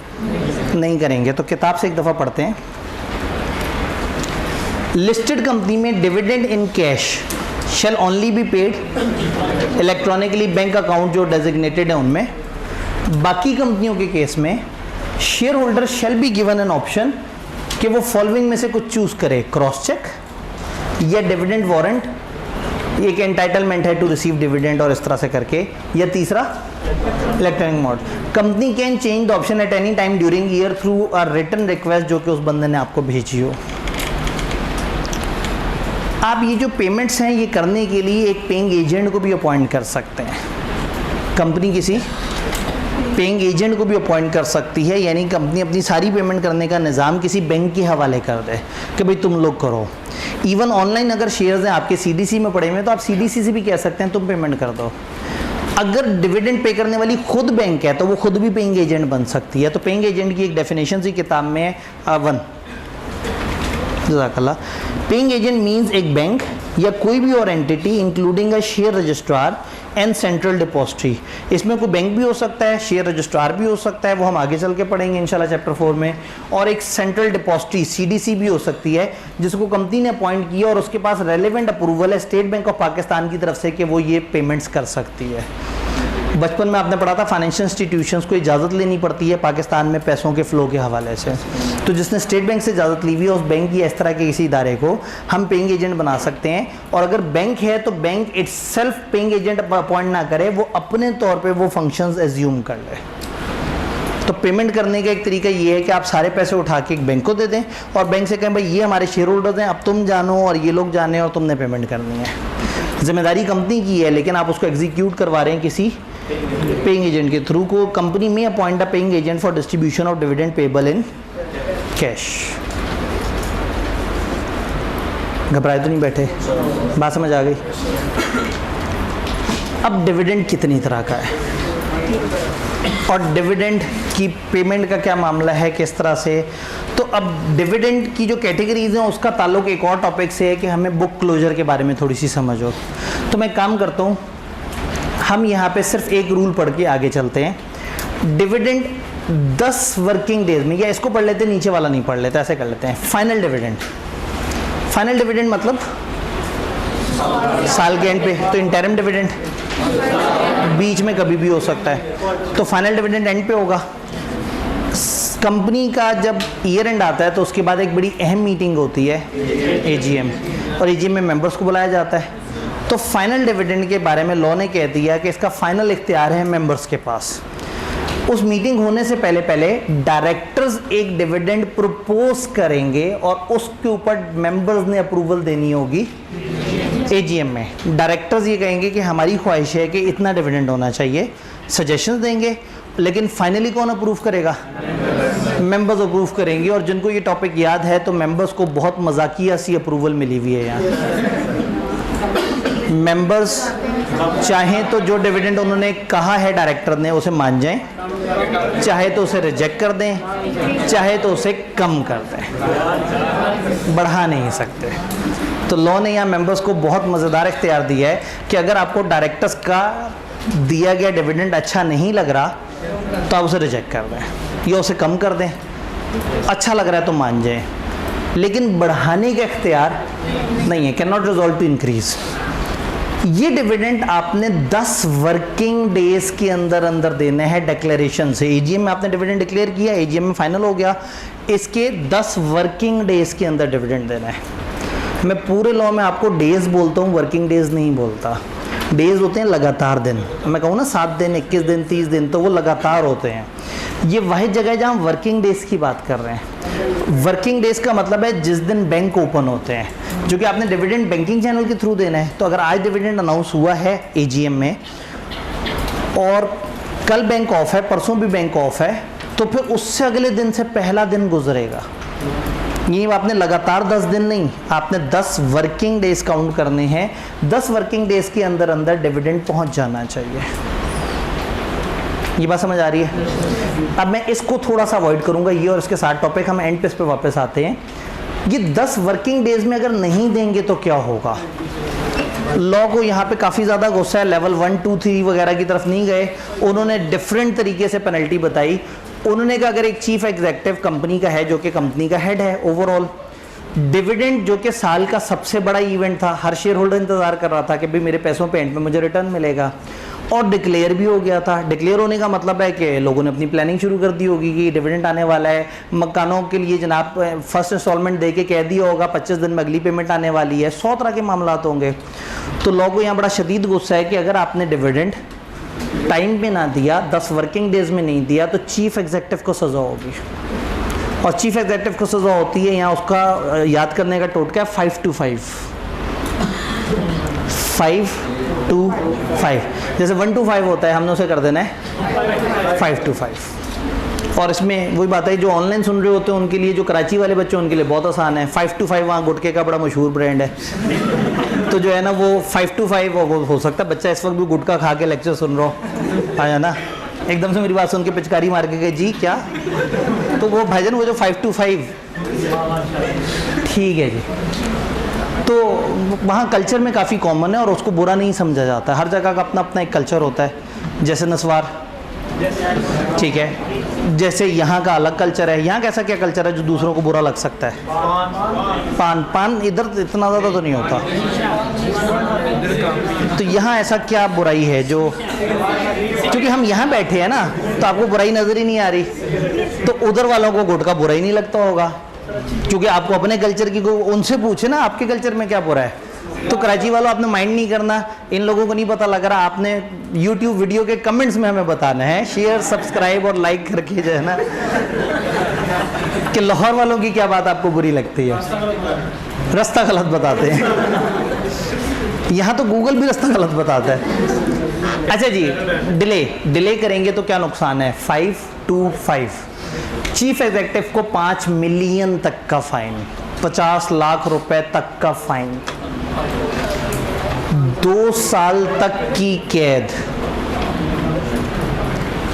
नहीं करेंगे। तो किताब से एक दफ़ा पढ़ते हैं। लिस्टेड कंपनी में dividend in cash shall only be paid electronically, bank account जो डेजिग्नेटेड है उनमें। बाकी कंपनियों के केस में share holder shall be given an option कि वो फॉलोइंग में से कुछ चूज़ करे, क्रॉस चेक या डिविडेंड वारंट, एक एंटाइटलमेंट है टू रिसीव डिविडेंड और इस तरह से करके, या तीसरा electronic mode. Company can change the option at any time during year through a written request जो कि उस बंदे ने आपको भेजी हो। आप ये जो पेमेंट्स हैं ये करने के लिए एक पेइंग एजेंट को भी अपॉइंट कर सकते हैं। कंपनी किसी पेइंग एजेंट को भी अपॉइंट कर सकती है, यानी कंपनी अपनी सारी पेमेंट करने का निज़ाम किसी बैंक के हवाले कर दे कि भाई तुम लोग करो। इवन ऑनलाइन अगर शेयर्स हैं आपके CDC में पड़े हुए हैं तो आप CDC से भी कह सकते हैं तुम पेमेंट कर दो। अगर डिविडेंड पे करने वाली खुद बैंक है तो वो खुद भी पेइंग एजेंट बन सकती है। तो पेइंग एजेंट की एक डेफिनेशन सी किताब में है 1। जज़ाकल्लाह। पेइंग एजेंट मीन्स एक बैंक या कोई भी और entity including a share registrar and central depository. इसमें कोई बैंक भी हो सकता है, शेयर रजिस्ट्रार भी हो सकता है, वो हम आगे चल के पढ़ेंगे इंशाल्लाह चैप्टर 4 में, और एक सेंट्रल डिपॉजिटरी CDC भी हो सकती है जिसको कंपनी ने अपॉइंट किया और उसके पास रेलेवेंट अप्रूवल है स्टेट बैंक ऑफ पाकिस्तान की तरफ से कि वो ये पेमेंट्स कर सकती है। बचपन में आपने पढ़ा था फाइनेंशियल इंस्टीट्यूशंस को इजाज़त लेनी पड़ती है पाकिस्तान में पैसों के फ़्लो के हवाले से। तो जिसने स्टेट बैंक से इजाज़त ली हुई है उस बैंक या इस तरह के किसी इदारे को हम पेइंग एजेंट बना सकते हैं। और अगर बैंक है तो bank itself paying agent appoint ना करे, वो अपने तौर पे वो फंक्शंस एज्यूम कर ले। तो पेमेंट करने का एक तरीका ये है कि आप सारे पैसे उठा के एक बैंक को दे दें और बैंक से कहें भाई ये हमारे शेयर होल्डर्स हैं, अब तुम जानो और ये लोग जाने और तुमने पेमेंट करनी है। जिम्मेदारी कंपनी की है लेकिन आप उसको एग्जीक्यूट करवा रहे हैं किसी पेइंग एजेंट के थ्रू। को कंपनी में appoint a paying agent for distribution of dividend payable in cash. घबराए तो नहीं बैठे, बात समझ आ गई। अब डिविडेंड कितनी तरह का है और डिविडेंड की पेमेंट का क्या मामला है, किस तरह से। तो अब डिविडेंड की जो कैटेगरीज हैं उसका ताल्लुक एक और टॉपिक से है कि हमें बुक क्लोजर के बारे में थोड़ी सी समझ हो। तो मैं काम करता हूँ, हम यहाँ पे सिर्फ एक रूल पढ़ के आगे चलते हैं। डिविडेंड 10 वर्किंग डेज में, या इसको पढ़ लेते हैं, नीचे वाला नहीं पढ़ लेते, ऐसे कर लेते हैं। फाइनल डिविडेंड, फाइनल डिविडेंड मतलब साल के एंड पे। तो इंटरिम डिविडेंड बीच में कभी भी हो सकता है, तो फाइनल डिविडेंड एंड पे होगा। कंपनी का जब ईयर एंड आता है तो उसके बाद एक बड़ी अहम मीटिंग होती है AGM, और AGM में मेंबर्स को बुलाया जाता है। तो फाइनल डिविडेंड के बारे में लॉ ने कह दिया कि इसका फाइनल इख्तियार है मेंबर्स के पास। उस मीटिंग होने से पहले पहले डायरेक्टर्स एक डिविडेंड प्रपोज करेंगे और उसके ऊपर मेंबर्स ने अप्रूवल देनी होगी AGM में। डायरेक्टर्स ये कहेंगे कि हमारी ख्वाहिश है कि इतना डिविडेंड होना चाहिए, सजेशंस देंगे, लेकिन फाइनली कौन अप्रूव करेगा? मेंबर्स अप्रूव करेंगे। और जिनको ये टॉपिक याद है तो मेंबर्स को बहुत मजाकिया सी अप्रूवल मिली हुई है यहाँ। मेंबर्स चाहें तो जो डिविडेंड उन्होंने कहा है डायरेक्टर ने उसे मान जाएं, चाहे तो उसे रिजेक्ट कर दें, चाहे तो उसे कम कर दें, बढ़ा नहीं सकते। तो लॉ ने यहाँ मेंबर्स को बहुत मज़ेदार इख्तियार दिया है कि अगर आपको डायरेक्टर्स का दिया गया डिविडेंड अच्छा नहीं लग रहा तो आप उसे रिजेक्ट कर दें या उसे कम कर दें, अच्छा लग रहा है तो मान जाएं, लेकिन बढ़ाने का इख्तियार नहीं है। Can not resolve to increase. ये डिविडेंड आपने 10 वर्किंग डेज के अंदर अंदर देने हैं डिक्लेरेशन से। AGM में आपने डिविडेंड डिक्लेयर किया, AGM में फाइनल हो गया, इसके 10 वर्किंग डेज के अंदर डिविडेंड देना है। मैं पूरे लॉ में आपको डेज बोलता हूँ, वर्किंग डेज नहीं बोलता। डेज होते हैं लगातार दिन, मैं कहूँ ना 7 दिन, 21 दिन, 30 दिन, तो वो लगातार होते हैं। ये वही जगह है जहाँ वर्किंग डेज की बात कर रहे हैं। वर्किंग डेज का मतलब है जिस दिन बैंक ओपन होते हैं, जो कि आपने डिविडेंड बैंकिंग चैनल के थ्रू देना है। तो अगर आज डिविडेंड अनाउंस हुआ है AGM में और कल बैंक ऑफ है, परसों भी बैंक ऑफ है, तो फिर उससे अगले दिन से पहला दिन गुजरेगा। ये आपने लगातार 10 दिन नहीं, आपने 10 वर्किंग डेज काउंट करने हैं। 10 वर्किंग डेज के अंदर अंदर डिविडेंड पहुंच जाना चाहिए। ये बात समझ आ रही है? अब मैं इसको थोड़ा सा अवॉइड करूंगा, ये और इसके साथ टॉपिक हम एंड पे इस पे वापस आते हैं। ये 10 वर्किंग डेज में अगर नहीं देंगे तो क्या होगा? लॉ को यहाँ पे काफ़ी ज़्यादा गुस्सा है, लेवल 1, 2, 3 वगैरह की तरफ नहीं गए, उन्होंने डिफरेंट तरीके से पेनल्टी बताई। उन्होंने कहा अगर एक चीफ एग्जीक्यूटिव कंपनी का है जो कि कंपनी का हेड है ओवरऑल, डिविडेंड जो कि साल का सबसे बड़ा इवेंट था, हर शेयर होल्डर इंतजार कर रहा था कि भाई मेरे पैसों पे एंड में मुझे रिटर्न मिलेगा, और डिक्लेयर भी हो गया था। डिक्लेयर होने का मतलब है कि लोगों ने अपनी प्लानिंग शुरू कर दी होगी कि डिविडेंड आने वाला है, मकानों के लिए जनाब फर्स्ट इंस्टॉलमेंट दे के कह दिया होगा 25 दिन में अगली पेमेंट आने वाली है, 100 तरह के मामला होंगे। तो लोगों को यहाँ बड़ा शदीद गुस्सा है कि अगर आपने डिविडेंड टाइम पे ना दिया, 10 वर्किंग डेज में नहीं दिया, तो चीफ एग्जीक्यूटिव को सज़ा होगी। और चीफ एग्जीक्यूटिव को सज़ा होती है, यहाँ उसका याद करने का टोटका है 5 to 5। 5 to 5, जैसे 1 to 5 होता है, हमने उसे कर देना है 5 to 5। और इसमें वही बात है, जो ऑनलाइन सुन रहे होते हैं उनके लिए, जो कराची वाले बच्चे उनके लिए बहुत आसान है। 5 to 5 वहाँ गुटके का बड़ा मशहूर ब्रांड है। तो जो है ना वो 5 to 5 हो सकता है बच्चा इस वक्त भी गुटखा खा के लेक्चर सुन रहा हो, आया ना, एकदम से मेरी बात सुन के पिचकारी मार के गए जी क्या, तो वो भाईजान वो जो 5 to 5 ठीक है जी। तो वहाँ कल्चर में काफ़ी कॉमन है और उसको बुरा नहीं समझा जाता, हर जगह का अपना अपना एक कल्चर होता है। जैसे नस्वार, ठीक है, जैसे यहाँ का अलग कल्चर है। यहाँ कैसा क्या कल्चर है जो दूसरों को बुरा लग सकता है? पान इधर इतना ज़्यादा तो नहीं होता, तो यहाँ ऐसा क्या बुराई है जो, क्योंकि हम यहाँ बैठे हैं ना तो आपको बुराई नज़र ही नहीं आ रही, तो उधर वालों को गुटखा बुरा ही नहीं लगता होगा, क्योंकि आपको अपने कल्चर की उनसे पूछे ना आपके कल्चर में क्या बुरा है। तो कराची वालों आपने माइंड नहीं करना, इन लोगों को नहीं पता लग रहा, आपने YouTube वीडियो के कमेंट्स में हमें बताना है, शेयर सब्सक्राइब और लाइक करके जो है ना, कि लाहौर वालों की क्या बात आपको बुरी लगती है। रास्ता गलत बताते हैं, यहाँ तो गूगल भी रास्ता गलत बताता है। अच्छा जी, डिले करेंगे तो क्या नुकसान है? 5 to 5 चीफ एग्जीक्यूटिव को 5 मिलियन तक का फाइन, 50 लाख रुपए तक का फाइन, 2 साल तक की कैद,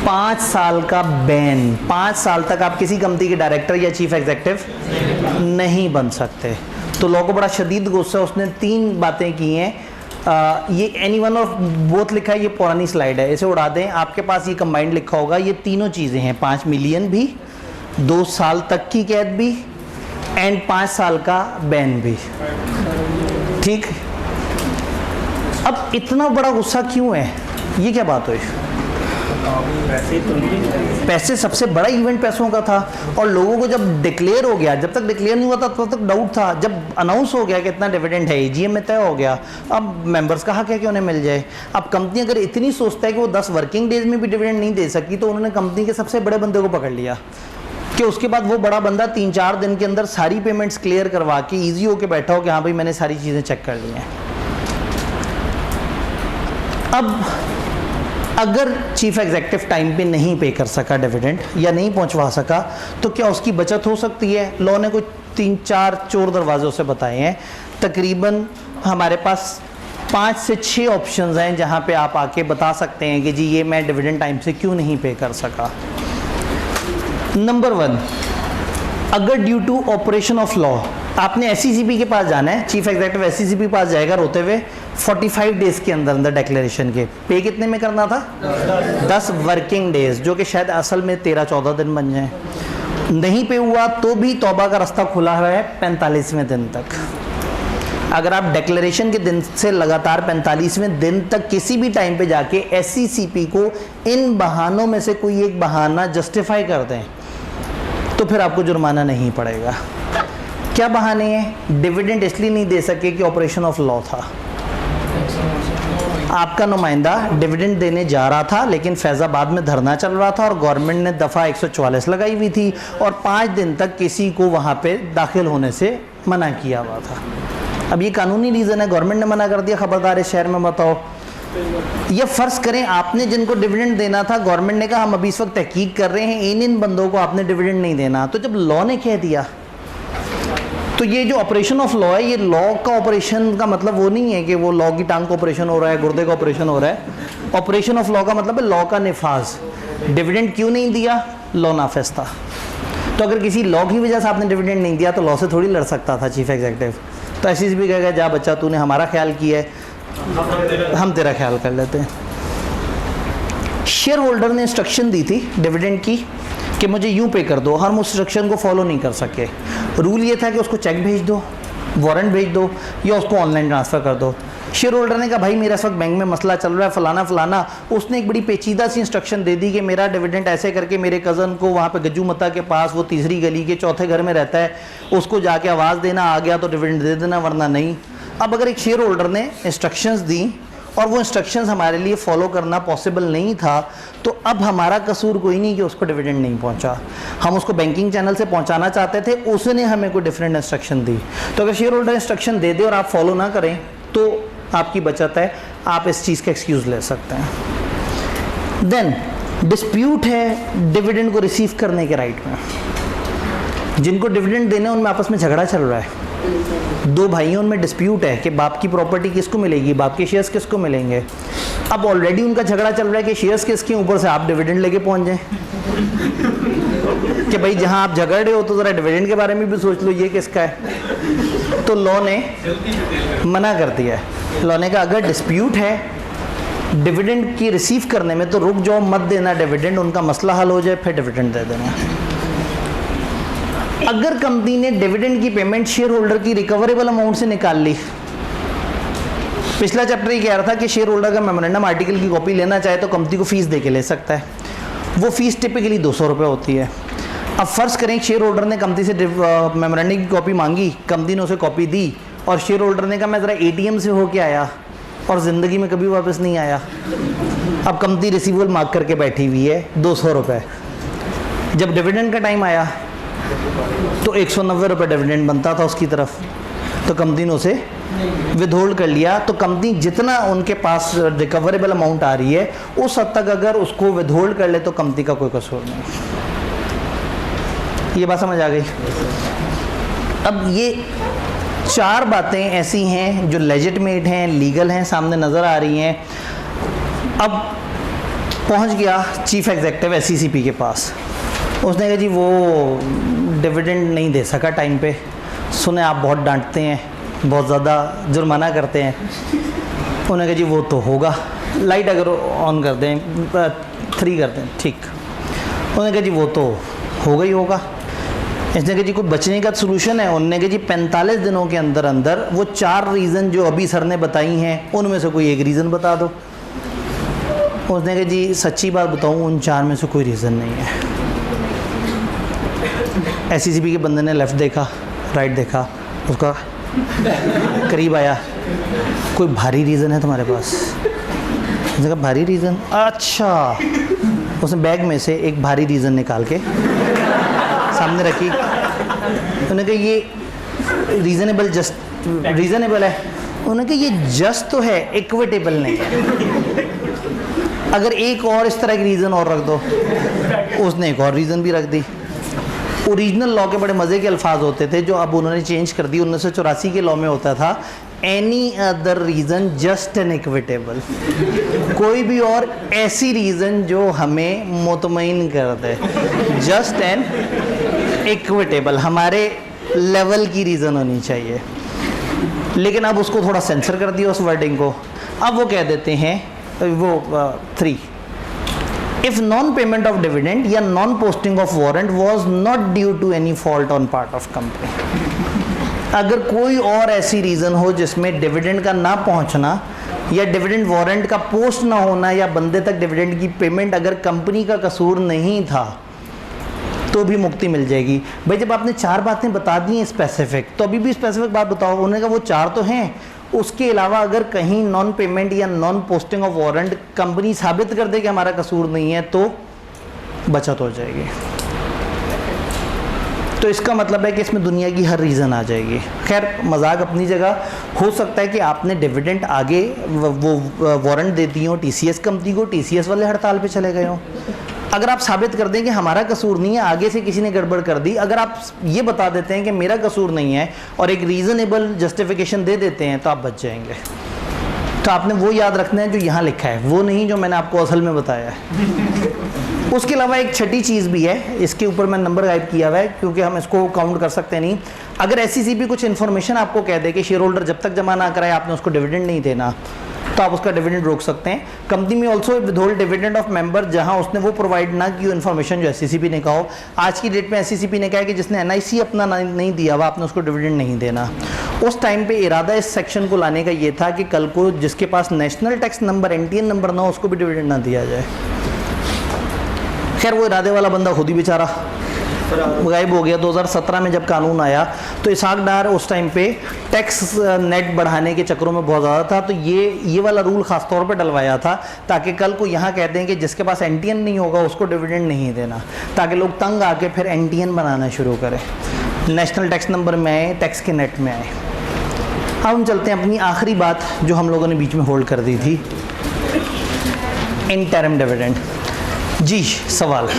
5 साल का बैन, 5 साल तक आप किसी कंपनी के डायरेक्टर या चीफ एग्जीक्यूटिव नहीं बन सकते। तो लॉ को बड़ा शदीद गुस्सा, उसने 3 बातें की हैं। ये एनी वन ऑफ बोथ लिखा है, ये पुरानी स्लाइड है, इसे उड़ा दें, आपके पास ये कंबाइंड लिखा होगा। ये तीनों चीज़ें हैं, 5 मिलियन भी, 2 साल तक की कैद भी एंड 5 साल का बैन भी, ठीक। अब इतना बड़ा गुस्सा क्यों है, ये क्या बात हुई? पैसे सबसे बड़ा इवेंट पैसों का था, और लोगों को जब डिक्लेयर हो गया, जब तक डिक्लेयर नहीं हुआ था तब तक डाउट था, जब अनाउंस हो गया कि इतना डिविडेंड है, एजीएम में तय हो गया, अब मेंबर्स का हक है कि उन्हें मिल जाए। अब कंपनी अगर इतनी सोचता है कि वो 10 वर्किंग डेज में भी डिविडेंड नहीं दे सकी, तो उन्होंने कंपनी के सबसे बड़े बंदे को पकड़ लिया कि उसके बाद वो बड़ा बंदा 3-4 दिन के अंदर सारी पेमेंट्स क्लियर करवा के ईजी होके बैठा हो कि हाँ भाई मैंने सारी चीज़ें चेक कर ली हैं। अब अगर चीफ एग्जीक्यूटिव टाइम पे नहीं पे कर सका डिविडेंड या नहीं पहुंचवा सका, तो क्या उसकी बचत हो सकती है? लॉ ने कुछ 3-4 चोर दरवाजे से बताए हैं। तकरीबन हमारे पास 5 से 6 ऑप्शंस हैं जहां पे आप आके बता सकते हैं कि जी ये मैं डिविडेंड टाइम से क्यों नहीं पे कर सका। नंबर 1, अगर due to operation of law आपने एससीसीपी के पास जाना है, चीफ एग्जीक्यूटिव एससीसीपी पास जाएगा रोते हुए 45 डेज के अंदर अंदर डिक्लेरेशन के। पे कितने में करना था? 10 वर्किंग डेज, जो कि शायद असल में 13-14 दिन बन जाए। नहीं पे हुआ तो भी तौबा का रास्ता खुला हुआ है 45वें दिन तक। अगर आप डिक्लेरेशन के दिन से लगातार 45वें दिन तक किसी भी टाइम पे जाके एससीसीपी को इन बहानों में से कोई एक बहाना जस्टिफाई कर दें, तो फिर आपको जुर्माना नहीं पड़ेगा। क्या बहाने हैं? डिविडेंड इसलिए नहीं दे सके कि ऑपरेशन ऑफ लॉ था, आपका नुमाइंदा डिविडेंड देने जा रहा था लेकिन फैज़ाबाद में धरना चल रहा था और गवर्नमेंट ने दफ़ा 144 लगाई हुई थी और 5 दिन तक किसी को वहाँ पे दाखिल होने से मना किया हुआ था। अब ये कानूनी रीज़न है, गवर्नमेंट ने मना कर दिया, खबरदार इस शहर में मत आओ। ये फ़र्ज़ करें आपने जिनको डिविडेंड देना था, गवर्नमेंट ने कहा हम अभी इस वक्त तहकीक कर रहे हैं, इन बंदों को आपने डिविडेंड नहीं देना। तो जब लॉ ने कह दिया, तो ये जो ऑपरेशन ऑफ लॉ है, ये लॉ का ऑपरेशन का मतलब वो नहीं है कि वो लॉ की टांग का ऑपरेशन हो रहा है, गुर्दे का ऑपरेशन हो रहा है। ऑपरेशन ऑफ लॉ का मतलब है लॉ का निफाज। डिविडेंड क्यों नहीं दिया? लॉ नाफिज था। तो अगर किसी लॉ की वजह से आपने डिविडेंड नहीं दिया तो लॉ से थोड़ी लड़ सकता था चीफ एग्जीक्यूटिव। तो ऐसी भी कहेगा जा बच्चा तूने हमारा ख्याल किया है, हम तेरा ख्याल कर लेते हैं। शेयर होल्डर ने इंस्ट्रक्शन दी थी डिविडेंड की कि मुझे यूँ पे कर दो, हम उस इंस्ट्रक्शन को फॉलो नहीं कर सके। रूल ये था कि उसको चेक भेज दो, वारंट भेज दो या उसको ऑनलाइन ट्रांसफ़र कर दो। शेयर होल्डर ने कहा भाई मेरा इस वक्त बैंक में मसला चल रहा है, फलाना फलाना। उसने एक बड़ी पेचीदा सी इंस्ट्रक्शन दे दी कि मेरा डिविडेंड ऐसे करके मेरे कज़न को वहाँ पे गज्जू मत्ता के पास, वो तीसरी गली के चौथे घर में रहता है, उसको जाके आवाज़ देना, आ गया तो डिविडेंड दे देना वरना नहीं। अब अगर एक शेयर होल्डर ने इंस्ट्रक्शंस दी और वो इंस्ट्रक्शंस हमारे लिए फॉलो करना पॉसिबल नहीं था, तो अब हमारा कसूर कोई नहीं कि उसको डिविडेंड नहीं पहुंचा। हम उसको बैंकिंग चैनल से पहुंचाना चाहते थे, उसने हमें कोई डिफरेंट इंस्ट्रक्शन दी। तो अगर शेयर होल्डर इंस्ट्रक्शन दे दे और आप फॉलो ना करें तो आपकी बचत है, आप इस चीज़ का एक्सक्यूज़ ले सकते हैं। देन डिस्प्यूट है डिविडेंड को रिसीव करने के राइट में। जिनको डिविडेंड देने उनमें आपस में झगड़ा चल रहा है, दो भाइयों में डिस्प्यूट है कि बाप की प्रॉपर्टी किसको मिलेगी, बाप के शेयर्स किसको मिलेंगे। अब ऑलरेडी उनका झगड़ा चल रहा है कि शेयर्स किसके, ऊपर से आप डिविडेंड लेके पहुंच जाएं कि भाई जहां आप झगड़ रहे हो तो ज़रा डिविडेंड के बारे में भी सोच लो ये किसका है। तो लॉ ने मना कर दिया है। लॉ ने कहा अगर डिस्प्यूट है डिविडेंड की रिसीव करने में तो रुक जाओ, मत देना डिविडेंड, उनका मसला हल हो जाए फिर डिविडेंड दे देना। अगर कंपनी ने डिविडेंड की पेमेंट शेयर होल्डर की रिकवरेबल अमाउंट से निकाल ली, पिछला चैप्टर ये कह रहा था कि शेयर होल्डर का मेमोरेंडम आर्टिकल की कॉपी लेना चाहे तो कंपनी को फीस दे के ले सकता है। वो फीस टिपिकली 200 रुपये होती है। अब फ़र्ज़ करें शेयर होल्डर ने कंपनी से मेमोरेंडम की कॉपी मांगी, कंपनी ने उसे कॉपी दी और शेयर होल्डर ने कहा मैं ज़रा ATM से होके आया और ज़िंदगी में कभी वापस नहीं आया। अब कंपनी रिसीवेबल मार्क करके बैठी हुई है 200 रुपये। जब डिविडेंड का टाइम आया तो 190 रुपये डिविडेंड बनता था उसकी तरफ, तो कंपनी ने उसे विदहोल्ड कर लिया। तो कंपनी जितना उनके पास रिकवरेबल अमाउंट आ रही है उस हद तक अगर उसको विदहोल्ड कर ले तो कंपनी का कोई कसूर नहीं। ये बात समझ आ गई। अब ये 4 बातें ऐसी हैं जो लेजिटिमेट हैं, लीगल हैं, सामने नज़र आ रही हैं। अब पहुंच गया चीफ एग्जेक्टिव SECP के पास, उसने कहा जी वो डिविडेंड नहीं दे सका टाइम पे, सुने आप बहुत डांटते हैं, बहुत ज़्यादा जुर्माना करते हैं। उन्होंने कहा जी वो तो होगा, लाइट अगर ऑन कर दें 3 कर दें ठीक। उन्होंने कहा जी वो तो होगा ही होगा। इसने कहा जी कोई बचने का सोल्यूशन है? उन्होंने कहा जी 45 दिनों के अंदर अंदर वो 4 रीज़न जो अभी सर ने बताई हैं उनमें से कोई एक रीज़न बता दो। उसने कहा जी सच्ची बात बताऊं उन 4 में से कोई रीज़न नहीं है। SECP के बंदे ने लेफ़्ट देखा, राइट देखा, उसका करीब आया, कोई भारी रीज़न है तुम्हारे पास? उसने कहा भारी रीज़न, अच्छा। उसने बैग में से एक भारी रीज़न निकाल के सामने रखी। उन्होंने कहा ये रीज़नेबल रीज़नेबल है। उन्होंने कहा ये जस्ट तो है, इक्विटेबल नहीं है। अगर एक और इस तरह की रीज़न और रख दो। उसने एक और रीज़न भी रख दी। ओरिजिनल लॉ के बड़े मज़े के अल्फाज होते थे जो अब उन्होंने चेंज कर दी। 1984 के लॉ में होता था any other reason just an equitable, कोई भी और ऐसी रीज़न जो हमें मुतमईन कर दे, जस्ट एन इक्विटेबल, हमारे लेवल की रीज़न होनी चाहिए। लेकिन अब उसको थोड़ा सेंसर कर दिया उस वर्डिंग को। अब वो कह देते हैं वो 3, if non payment of dividend या non posting of warrant was not due to any fault on part of company. अगर कोई और ऐसी रीज़न हो जिसमें डिविडेंड का ना पहुंचना या डिविडेंड वारंट का पोस्ट ना होना या बंदे तक डिविडेंड की पेमेंट अगर कंपनी का कसूर नहीं था तो भी मुक्ति मिल जाएगी। भाई जब आपने 4 बातें बता दी हैं स्पेसिफिक, तो अभी भी स्पेसिफिक बात बताओ। उन्होंने कहा वो 4 तो हैं, उसके अलावा अगर कहीं नॉन पेमेंट या non posting of warrant company साबित कर दे कि हमारा कसूर नहीं है तो बचत हो जाएगी। तो इसका मतलब है कि इसमें दुनिया की हर रीज़न आ जाएगी। खैर मजाक अपनी जगह, हो सकता है कि आपने डिविडेंड आगे वो वारंट दे दी हो TCS कंपनी को, TCS वाले हड़ताल पे चले गए हो। अगर आप साबित कर दें कि हमारा कसूर नहीं है, आगे से किसी ने गड़बड़ कर दी, अगर आप ये बता देते हैं कि मेरा कसूर नहीं है और एक रीज़नेबल जस्टिफिकेशन दे देते हैं तो आप बच जाएंगे। तो आपने वो याद रखना है जो यहाँ लिखा है, वो नहीं जो मैंने आपको असल में बताया है। उसके अलावा एक छठी चीज़ भी है, इसके ऊपर मैं नंबर गाइड किया हुआ है क्योंकि हम इसको काउंट कर सकते नहीं। अगर SECP कुछ इन्फॉर्मेशन आपको कह दे कि शेयर होल्डर जब तक जमा ना कराए आपने उसको डिविडेंड नहीं देना, तो आप उसका डिविडेंड रोक सकते हैं। कंपनी में also withhold dividend of member, जहां उसने वो प्रोवाइड ना की इन्फॉर्मेशन जो SECP ने कहा हो। आज की डेट में SECP ने कहा है कि जिसने NIC अपना नहीं दिया हुआ आपने उसको डिविडेंड नहीं देना। उस टाइम पे इरादा इस सेक्शन को लाने का ये था कि कल को जिसके पास national tax number NTN number ना हो उसको भी डिविडेंड ना दिया जाए। खैर वो इरादे वाला बंदा खुद ही बेचारा गायब हो गया। 2017 में जब कानून आया तो इसहाक डार उस टाइम पे टैक्स नेट बढ़ाने के चक्रों में बहुत ज़्यादा था, तो ये वाला रूल ख़ास तौर पे डलवाया था ताकि कल को यहाँ कहते हैं कि जिसके पास NTN नहीं होगा उसको डिविडेंड नहीं देना, ताकि लोग तंग आके फिर NTN बनाना शुरू करें, नेशनल टैक्स नंबर में आए, टैक्स के नेट में आए। अब हम चलते हैं अपनी आखिरी बात जो हम लोगों ने बीच में होल्ड कर दी थी, इंटरिम डिविडेंड। जी सवाल।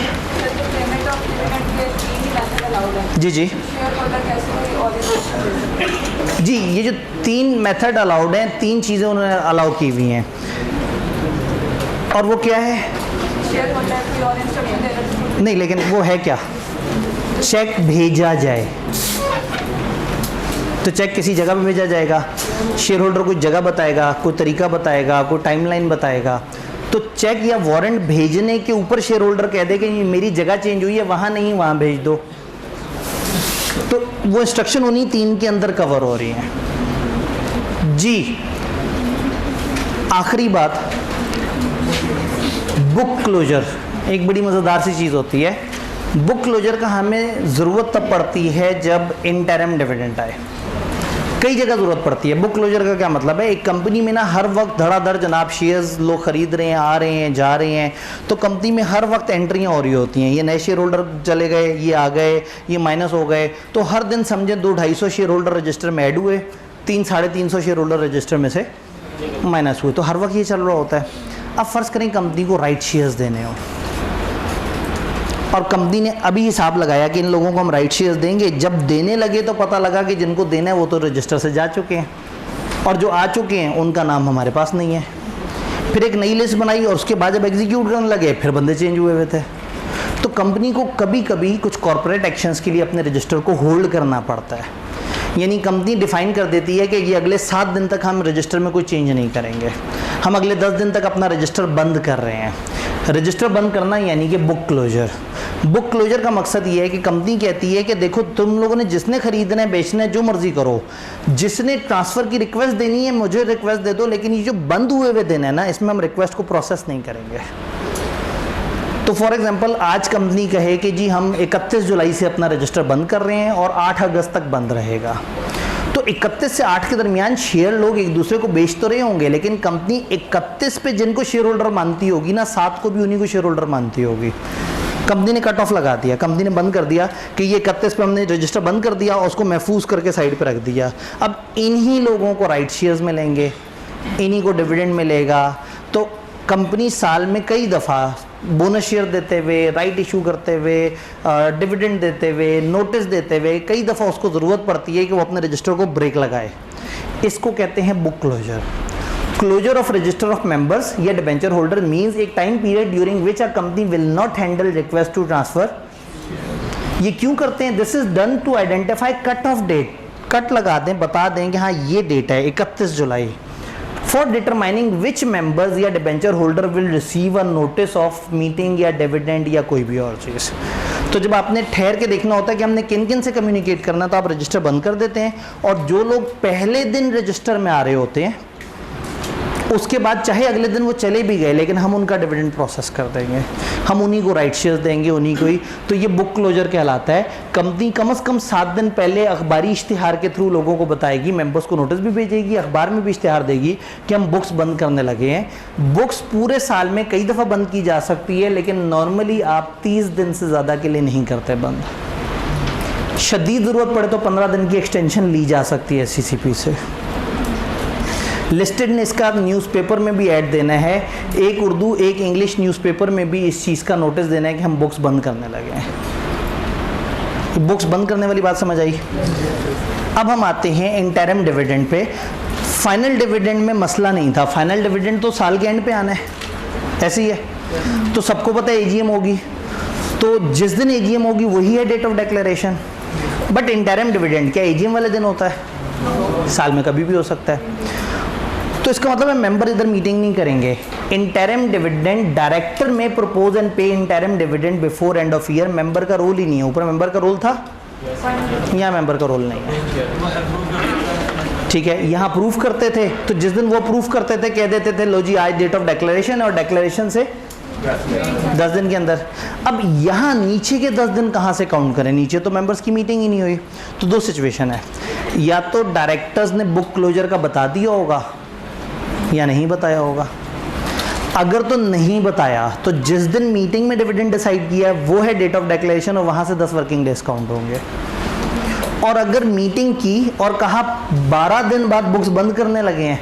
मेथड अलाउड है।
जी जी
शेयर होल्डर कैसे कोई और इंस्ट्रक्शन दे सकते हैं?
जी, ये जो 3 मेथड अलाउड हैं, 3 चीज़ें उन्होंने अलाउ की हुई हैं, और वो क्या है?
शेयर होल्डर कोई और इंस्ट्रक्शन दे सकते हैं?
नहीं, लेकिन वो है क्या? चेक भेजा जाए, तो चेक किसी जगह पे भेजा जाएगा, शेयर होल्डर कोई जगह बताएगा, कोई तरीका बताएगा, कोई टाइमलाइन बताएगा। तो चेक या वारंट भेजने के ऊपर शेयर होल्डर कह दे कि मेरी जगह चेंज हुई है, वहाँ नहीं वहाँ भेज दो, तो वो इंस्ट्रक्शन उन्हीं 3 के अंदर कवर हो रही हैं। जी, आखिरी बात, बुक क्लोजर एक बड़ी मज़ेदार सी चीज़ होती है। बुक क्लोजर का हमें ज़रूरत तब पड़ती है जब इंटरिम डिविडेंड आए। कई जगह ज़रूरत पड़ती है। बुक क्लोजर का क्या मतलब है? एक कंपनी में ना हर वक्त धड़ाधड़ जनाब शेयर्स लोग खरीद रहे हैं, आ रहे हैं, जा रहे हैं, तो कंपनी में हर वक्त एंट्रियाँ हो रही होती हैं। ये नए शेयर होल्डर चले गए, ये आ गए, ये माइनस हो गए, तो हर दिन समझे 200-250 शेयर होल्डर रजिस्टर में ऐड हुए, 300-350 शेयर होल्डर रजिस्टर में से माइनस हुए, तो हर वक्त ये चल रहा होता है। अब फ़र्ज़ करें कंपनी को राइट शेयर्स देने हो, और कंपनी ने अभी हिसाब लगाया कि इन लोगों को हम राइट शेयर्स देंगे। जब देने लगे तो पता लगा कि जिनको देना है वो तो रजिस्टर से जा चुके हैं, और जो आ चुके हैं उनका नाम हमारे पास नहीं है। फिर एक नई लिस्ट बनाई, और उसके बाद जब एग्जीक्यूट करने लगे फिर बंदे चेंज हुए हुए थे। तो कंपनी को कभी कभी कुछ कॉर्पोरेट एक्शंस के लिए अपने रजिस्टर को होल्ड करना पड़ता है। यानी कंपनी डिफ़ाइन कर देती है कि ये अगले 7 दिन तक हम रजिस्टर में कोई चेंज नहीं करेंगे, हम अगले 10 दिन तक अपना रजिस्टर बंद कर रहे हैं। रजिस्टर बंद करना यानी कि बुक क्लोजर। बुक क्लोजर का मकसद ये है कि कंपनी कहती है कि देखो तुम लोगों ने जिसने खरीदना है, बेचना है, जो मर्जी करो, जिसने ट्रांसफ़र की रिक्वेस्ट देनी है मुझे रिक्वेस्ट दे दो, लेकिन ये जो बंद हुए हुए दिन है ना, इसमें हम रिक्वेस्ट को प्रोसेस नहीं करेंगे। तो फॉर एग्जांपल आज कंपनी कहे कि जी हम 31 जुलाई से अपना रजिस्टर बंद कर रहे हैं और 8 अगस्त तक बंद रहेगा, तो 31 से 8 के दरमियान शेयर लोग एक दूसरे को बेच तो रहे होंगे, लेकिन कंपनी 31 पे जिनको शेयर होल्डर मानती होगी ना, 7 को भी उन्हीं को शेयर होल्डर मानती होगी। कंपनी ने कट ऑफ लगा दिया, कंपनी ने बंद कर दिया कि ये 31 पे हमने रजिस्टर बंद कर दिया और उसको महफूज करके साइड पे रख दिया। अब इन्हीं लोगों को राइट शेयर्स मिलेंगे, इन्हीं को डिविडेंड मिलेगा। तो कंपनी साल में कई दफ़ा बोनस शेयर देते हुए, राइट इशू करते हुए, डिविडेंड देते हुए, नोटिस देते हुए, कई दफ़ा उसको ज़रूरत पड़ती है कि वो अपने रजिस्टर को ब्रेक लगाए। इसको कहते हैं book closure. Closure of register of members या डिबेंचर होल्डर मींस एक time period during which a company will not handle request to transfer. ये क्यों करते हैं? This is done to identify cut off date. Cut लगा दें, बता दें कि हाँ ये डेट है 31 जुलाई, फॉर डिटरमाइनिंग विच मेंबर्स या debenture holder will receive a notice of meeting या डिविडेंड या कोई भी और चीज़। तो जब आपने ठहर के देखना होता है कि हमने किन किन से कम्युनिकेट करना, तो आप रजिस्टर बंद कर देते हैं, और जो लोग पहले दिन रजिस्टर में आ रहे होते हैं उसके बाद चाहे अगले दिन वो चले भी गए, लेकिन हम उनका डिविडेंड प्रोसेस कर देंगे, हम उन्हीं को राइट शेयर्स देंगे, उन्हीं को ही। तो ये बुक क्लोजर कहलाता है। कंपनी कम से कम 7 दिन पहले अखबारी इश्तिहार के थ्रू लोगों को बताएगी, मेंबर्स को नोटिस भी भेजेगी, अखबार में भी इश्तिहार देगी कि हम बुक्स बंद करने लगे हैं। बुक्स पूरे साल में कई दफ़ा बंद की जा सकती है, लेकिन नॉर्मली आप 30 दिन से ज़्यादा के लिए नहीं करते बंद। शदीद ज़रूरत पड़े तो 15 दिन की एक्सटेंशन ली जा सकती है SCCP से। लिस्टेड ने इसका न्यूज़पेपर में भी ऐड देना है, एक उर्दू एक इंग्लिश न्यूज़पेपर में भी इस चीज़ का नोटिस देना है कि हम बुक्स बंद करने लगे हैं। बुक्स बंद करने वाली बात समझ आई। अब हम आते हैं interim dividend pay. Final dividend में मसला नहीं था, फाइनल डिविडेंड तो साल के एंड पे आना है, ऐसे ही है। तो सबको पता है AGM होगी, तो जिस दिन AGM होगी वही है date of declaration. But interim dividend क्या AGM वाले दिन होता है? साल में कभी भी हो सकता है। तो इसका मतलब है मेंबर इधर मीटिंग नहीं करेंगे। इंटरिम डिविडेंड डायरेक्टर में प्रपोज एंड पे interim dividend before end of year. Member का रोल ही नहीं है। ऊपर मेंबर का रोल था, यहाँ मेंबर का रोल नहीं है, ठीक है। यहाँ प्रूफ करते थे, तो जिस दिन वो प्रूफ करते थे कह देते थे लो जी आज डेट ऑफ डिक्लेरेशन, और डिक्लेरेशन से 10 दिन के अंदर। अब यहाँ नीचे के 10 दिन कहाँ से काउंट करें? नीचे तो मेंबर्स की मीटिंग ही नहीं हुई। तो 2 सिचुएशन है, या तो डायरेक्टर्स ने बुक क्लोजर का बता दिया होगा या नहीं बताया होगा। अगर तो नहीं बताया तो जिस दिन मीटिंग में डिविडेंड डिसाइड किया है वो है डेट ऑफ डिक्लेरेशन, और वहाँ से 10 वर्किंग डेज काउंट होंगे। और अगर मीटिंग की और कहा 12 दिन बाद बुक्स बंद करने लगे हैं,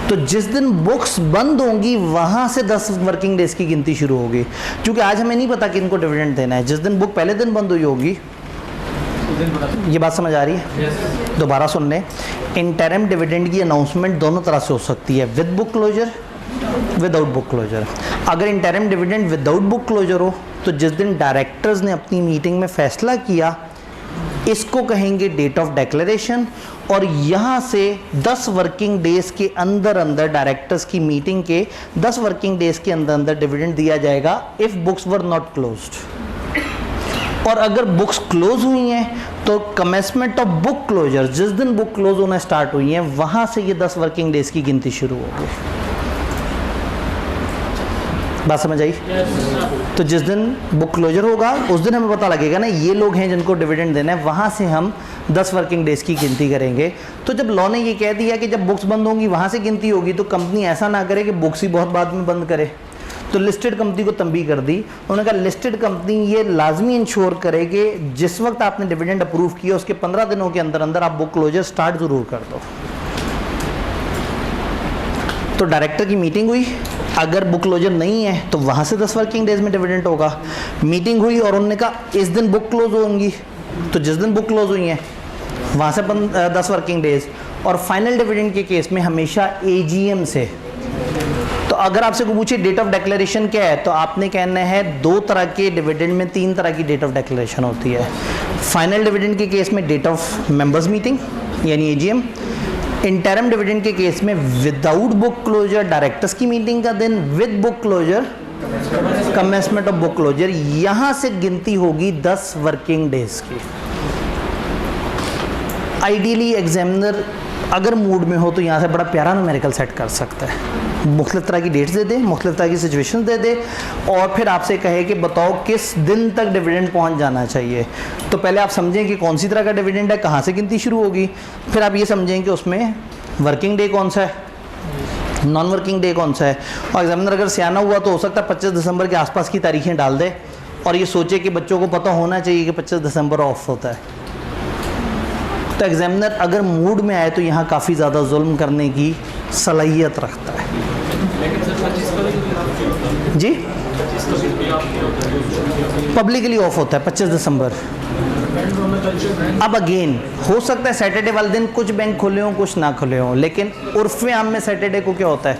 तो जिस दिन बुक्स बंद होंगी वहाँ से 10 वर्किंग डेज की गिनती शुरू होगी। क्योंकि आज हमें नहीं पता कि इनको डिविडेंड देना है। जिस दिन बुक पहले दिन बंद हुई होगी ये बात समझ आ रही है? दोबारा सुन लें, इंटरिम डिविडेंड की अनाउंसमेंट दोनों तरह से हो सकती है, with book closure, without book closure. अगर interim dividend without book closure हो तो जिस दिन डायरेक्टर्स ने अपनी मीटिंग में फैसला किया इसको कहेंगे डेट ऑफ डिक्लेरेशन, और यहाँ से 10 वर्किंग डेज के अंदर अंदर डायरेक्टर्स की मीटिंग के 10 वर्किंग डेज के अंदर अंदर डिविडेंड दिया जाएगा if books were not closed. और अगर बुक्स क्लोज हुई हैं तो कमेंसमेंट ऑफ बुक क्लोजर, जिस दिन बुक क्लोज होना स्टार्ट हुई हैं वहाँ से ये 10 वर्किंग डेज की गिनती शुरू होगी। बात समझ आई? तो जिस दिन बुक क्लोजर होगा उस दिन हमें पता लगेगा ना ये लोग हैं जिनको डिविडेंड देना है, वहाँ से हम 10 वर्किंग डेज की गिनती करेंगे। तो जब लॉ ने ये कह दिया कि जब बुक्स बंद होंगी वहाँ से गिनती होगी, तो कंपनी ऐसा ना करे कि बुक्स ही बहुत बाद में बंद करे। तो लिस्टेड कंपनी को तंबीह कर दी, उन्होंने कहा लिस्टेड कंपनी ये लाजमी इंश्योर करे कि जिस वक्त आपने डिविडेंड अप्रूव किया उसके 15 दिनों के अंदर अंदर आप बुक क्लोजर स्टार्ट ज़रूर कर दो। तो डायरेक्टर की मीटिंग हुई, अगर बुक क्लोजर नहीं है तो वहाँ से 10 वर्किंग डेज में डिविडेंड होगा। मीटिंग हुई और उन्होंने कहा इस दिन बुक क्लोज होंगी, तो जिस दिन बुक क्लोज हुई हैं वहाँ से 10 वर्किंग डेज। और फाइनल डिविडेंड के केस में हमेशा एजीएम से। तो अगर आपसे को पूछे डेट ऑफ डिक्लेरेशन क्या है, तो आपने कहना है 2 तरह के डिविडेंड में 3 तरह की डेट ऑफ डिक्लेरेशन होती है। फाइनल डिविडेंड के केस में डेट ऑफ मेंबर्स मीटिंग यानी एजीएम, इंटरिम डिविडेंड के केस में विदाउट बुक क्लोजर डायरेक्टर्स की मीटिंग का दिन, with book closure commencement of book closure. यहां से गिनती होगी 10 वर्किंग डेज की। आइडियली एग्जामिनर अगर मूड में हो तो यहाँ से बड़ा प्यारा न्यूमेरिकल सेट कर सकता है, मुख्तलिफ तरह की डेट्स दे दे, मुख्तलिफ तरह की सिचुएशन दे दे, और फिर आपसे कहे कि बताओ किस दिन तक डिविडेंड पहुँच जाना चाहिए। तो पहले आप समझें कि कौन सी तरह का डिविडेंड है, कहाँ से गिनती शुरू होगी, फिर आप ये समझें कि उसमें वर्किंग डे कौन सा है, नॉन वर्किंग डे कौन सा है। और एग्जामिनर अगर सियाना हुआ तो हो सकता है 25 दिसंबर के आसपास की तारीखें डाल दे और ये सोचे कि बच्चों को पता होना चाहिए कि 25 दिसंबर ऑफ होता है। तो एग्जामिनर अगर मूड में आए तो यहाँ काफ़ी ज़्यादा जुल्म करने की सलाहियत रखता है। जी, पब्लिकली ऑफ होता है 25 दिसंबर। अब अगेन हो सकता है सैटरडे वाले दिन कुछ बैंक खुले हों कुछ ना खुले हों, लेकिन उर्फ़े आम में सैटरडे को क्या होता है,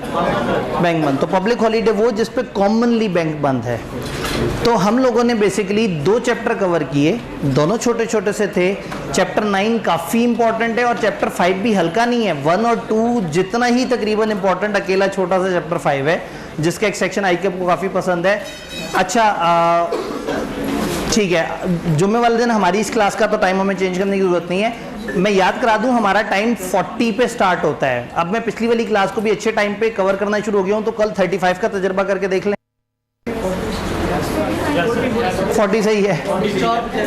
बैंक बंद। तो पब्लिक हॉलीडे वो जिस पे कॉमनली बैंक बंद है। तो हम लोगों ने बेसिकली 2 चैप्टर कवर किए, दोनों छोटे छोटे से थे। चैप्टर 9 काफ़ी इंपॉर्टेंट है और चैप्टर 5 भी हल्का नहीं है। 1 और 2 जितना ही तकरीबन इंपॉर्टेंट अकेला छोटा सा चैप्टर 5 है, जिसका एक सेक्शन आईक्यू को काफ़ी पसंद है। अच्छा ठीक है, जुम्मे वाले दिन हमारी इस क्लास का तो टाइम हमें चेंज करने की ज़रूरत नहीं है। मैं याद करा दूं हमारा टाइम 40 पे स्टार्ट होता है। अब मैं पिछली वाली क्लास को भी अच्छे टाइम पे कवर करना शुरू हो गया हूं, तो कल 35 का तजर्बा करके देख लें। 40 सही है,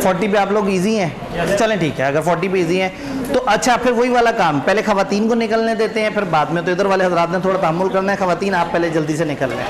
40 पे आप लोग इजी हैं, चलें ठीक है। अगर 40 पे इजी हैं तो अच्छा, फिर वही वाला काम, पहले खवातीन को निकलने देते हैं, फिर बाद में तो इधर वाले हजरात ने थोड़ा तहम्मुल करना है। खवातीन आप पहले जल्दी से निकल लें।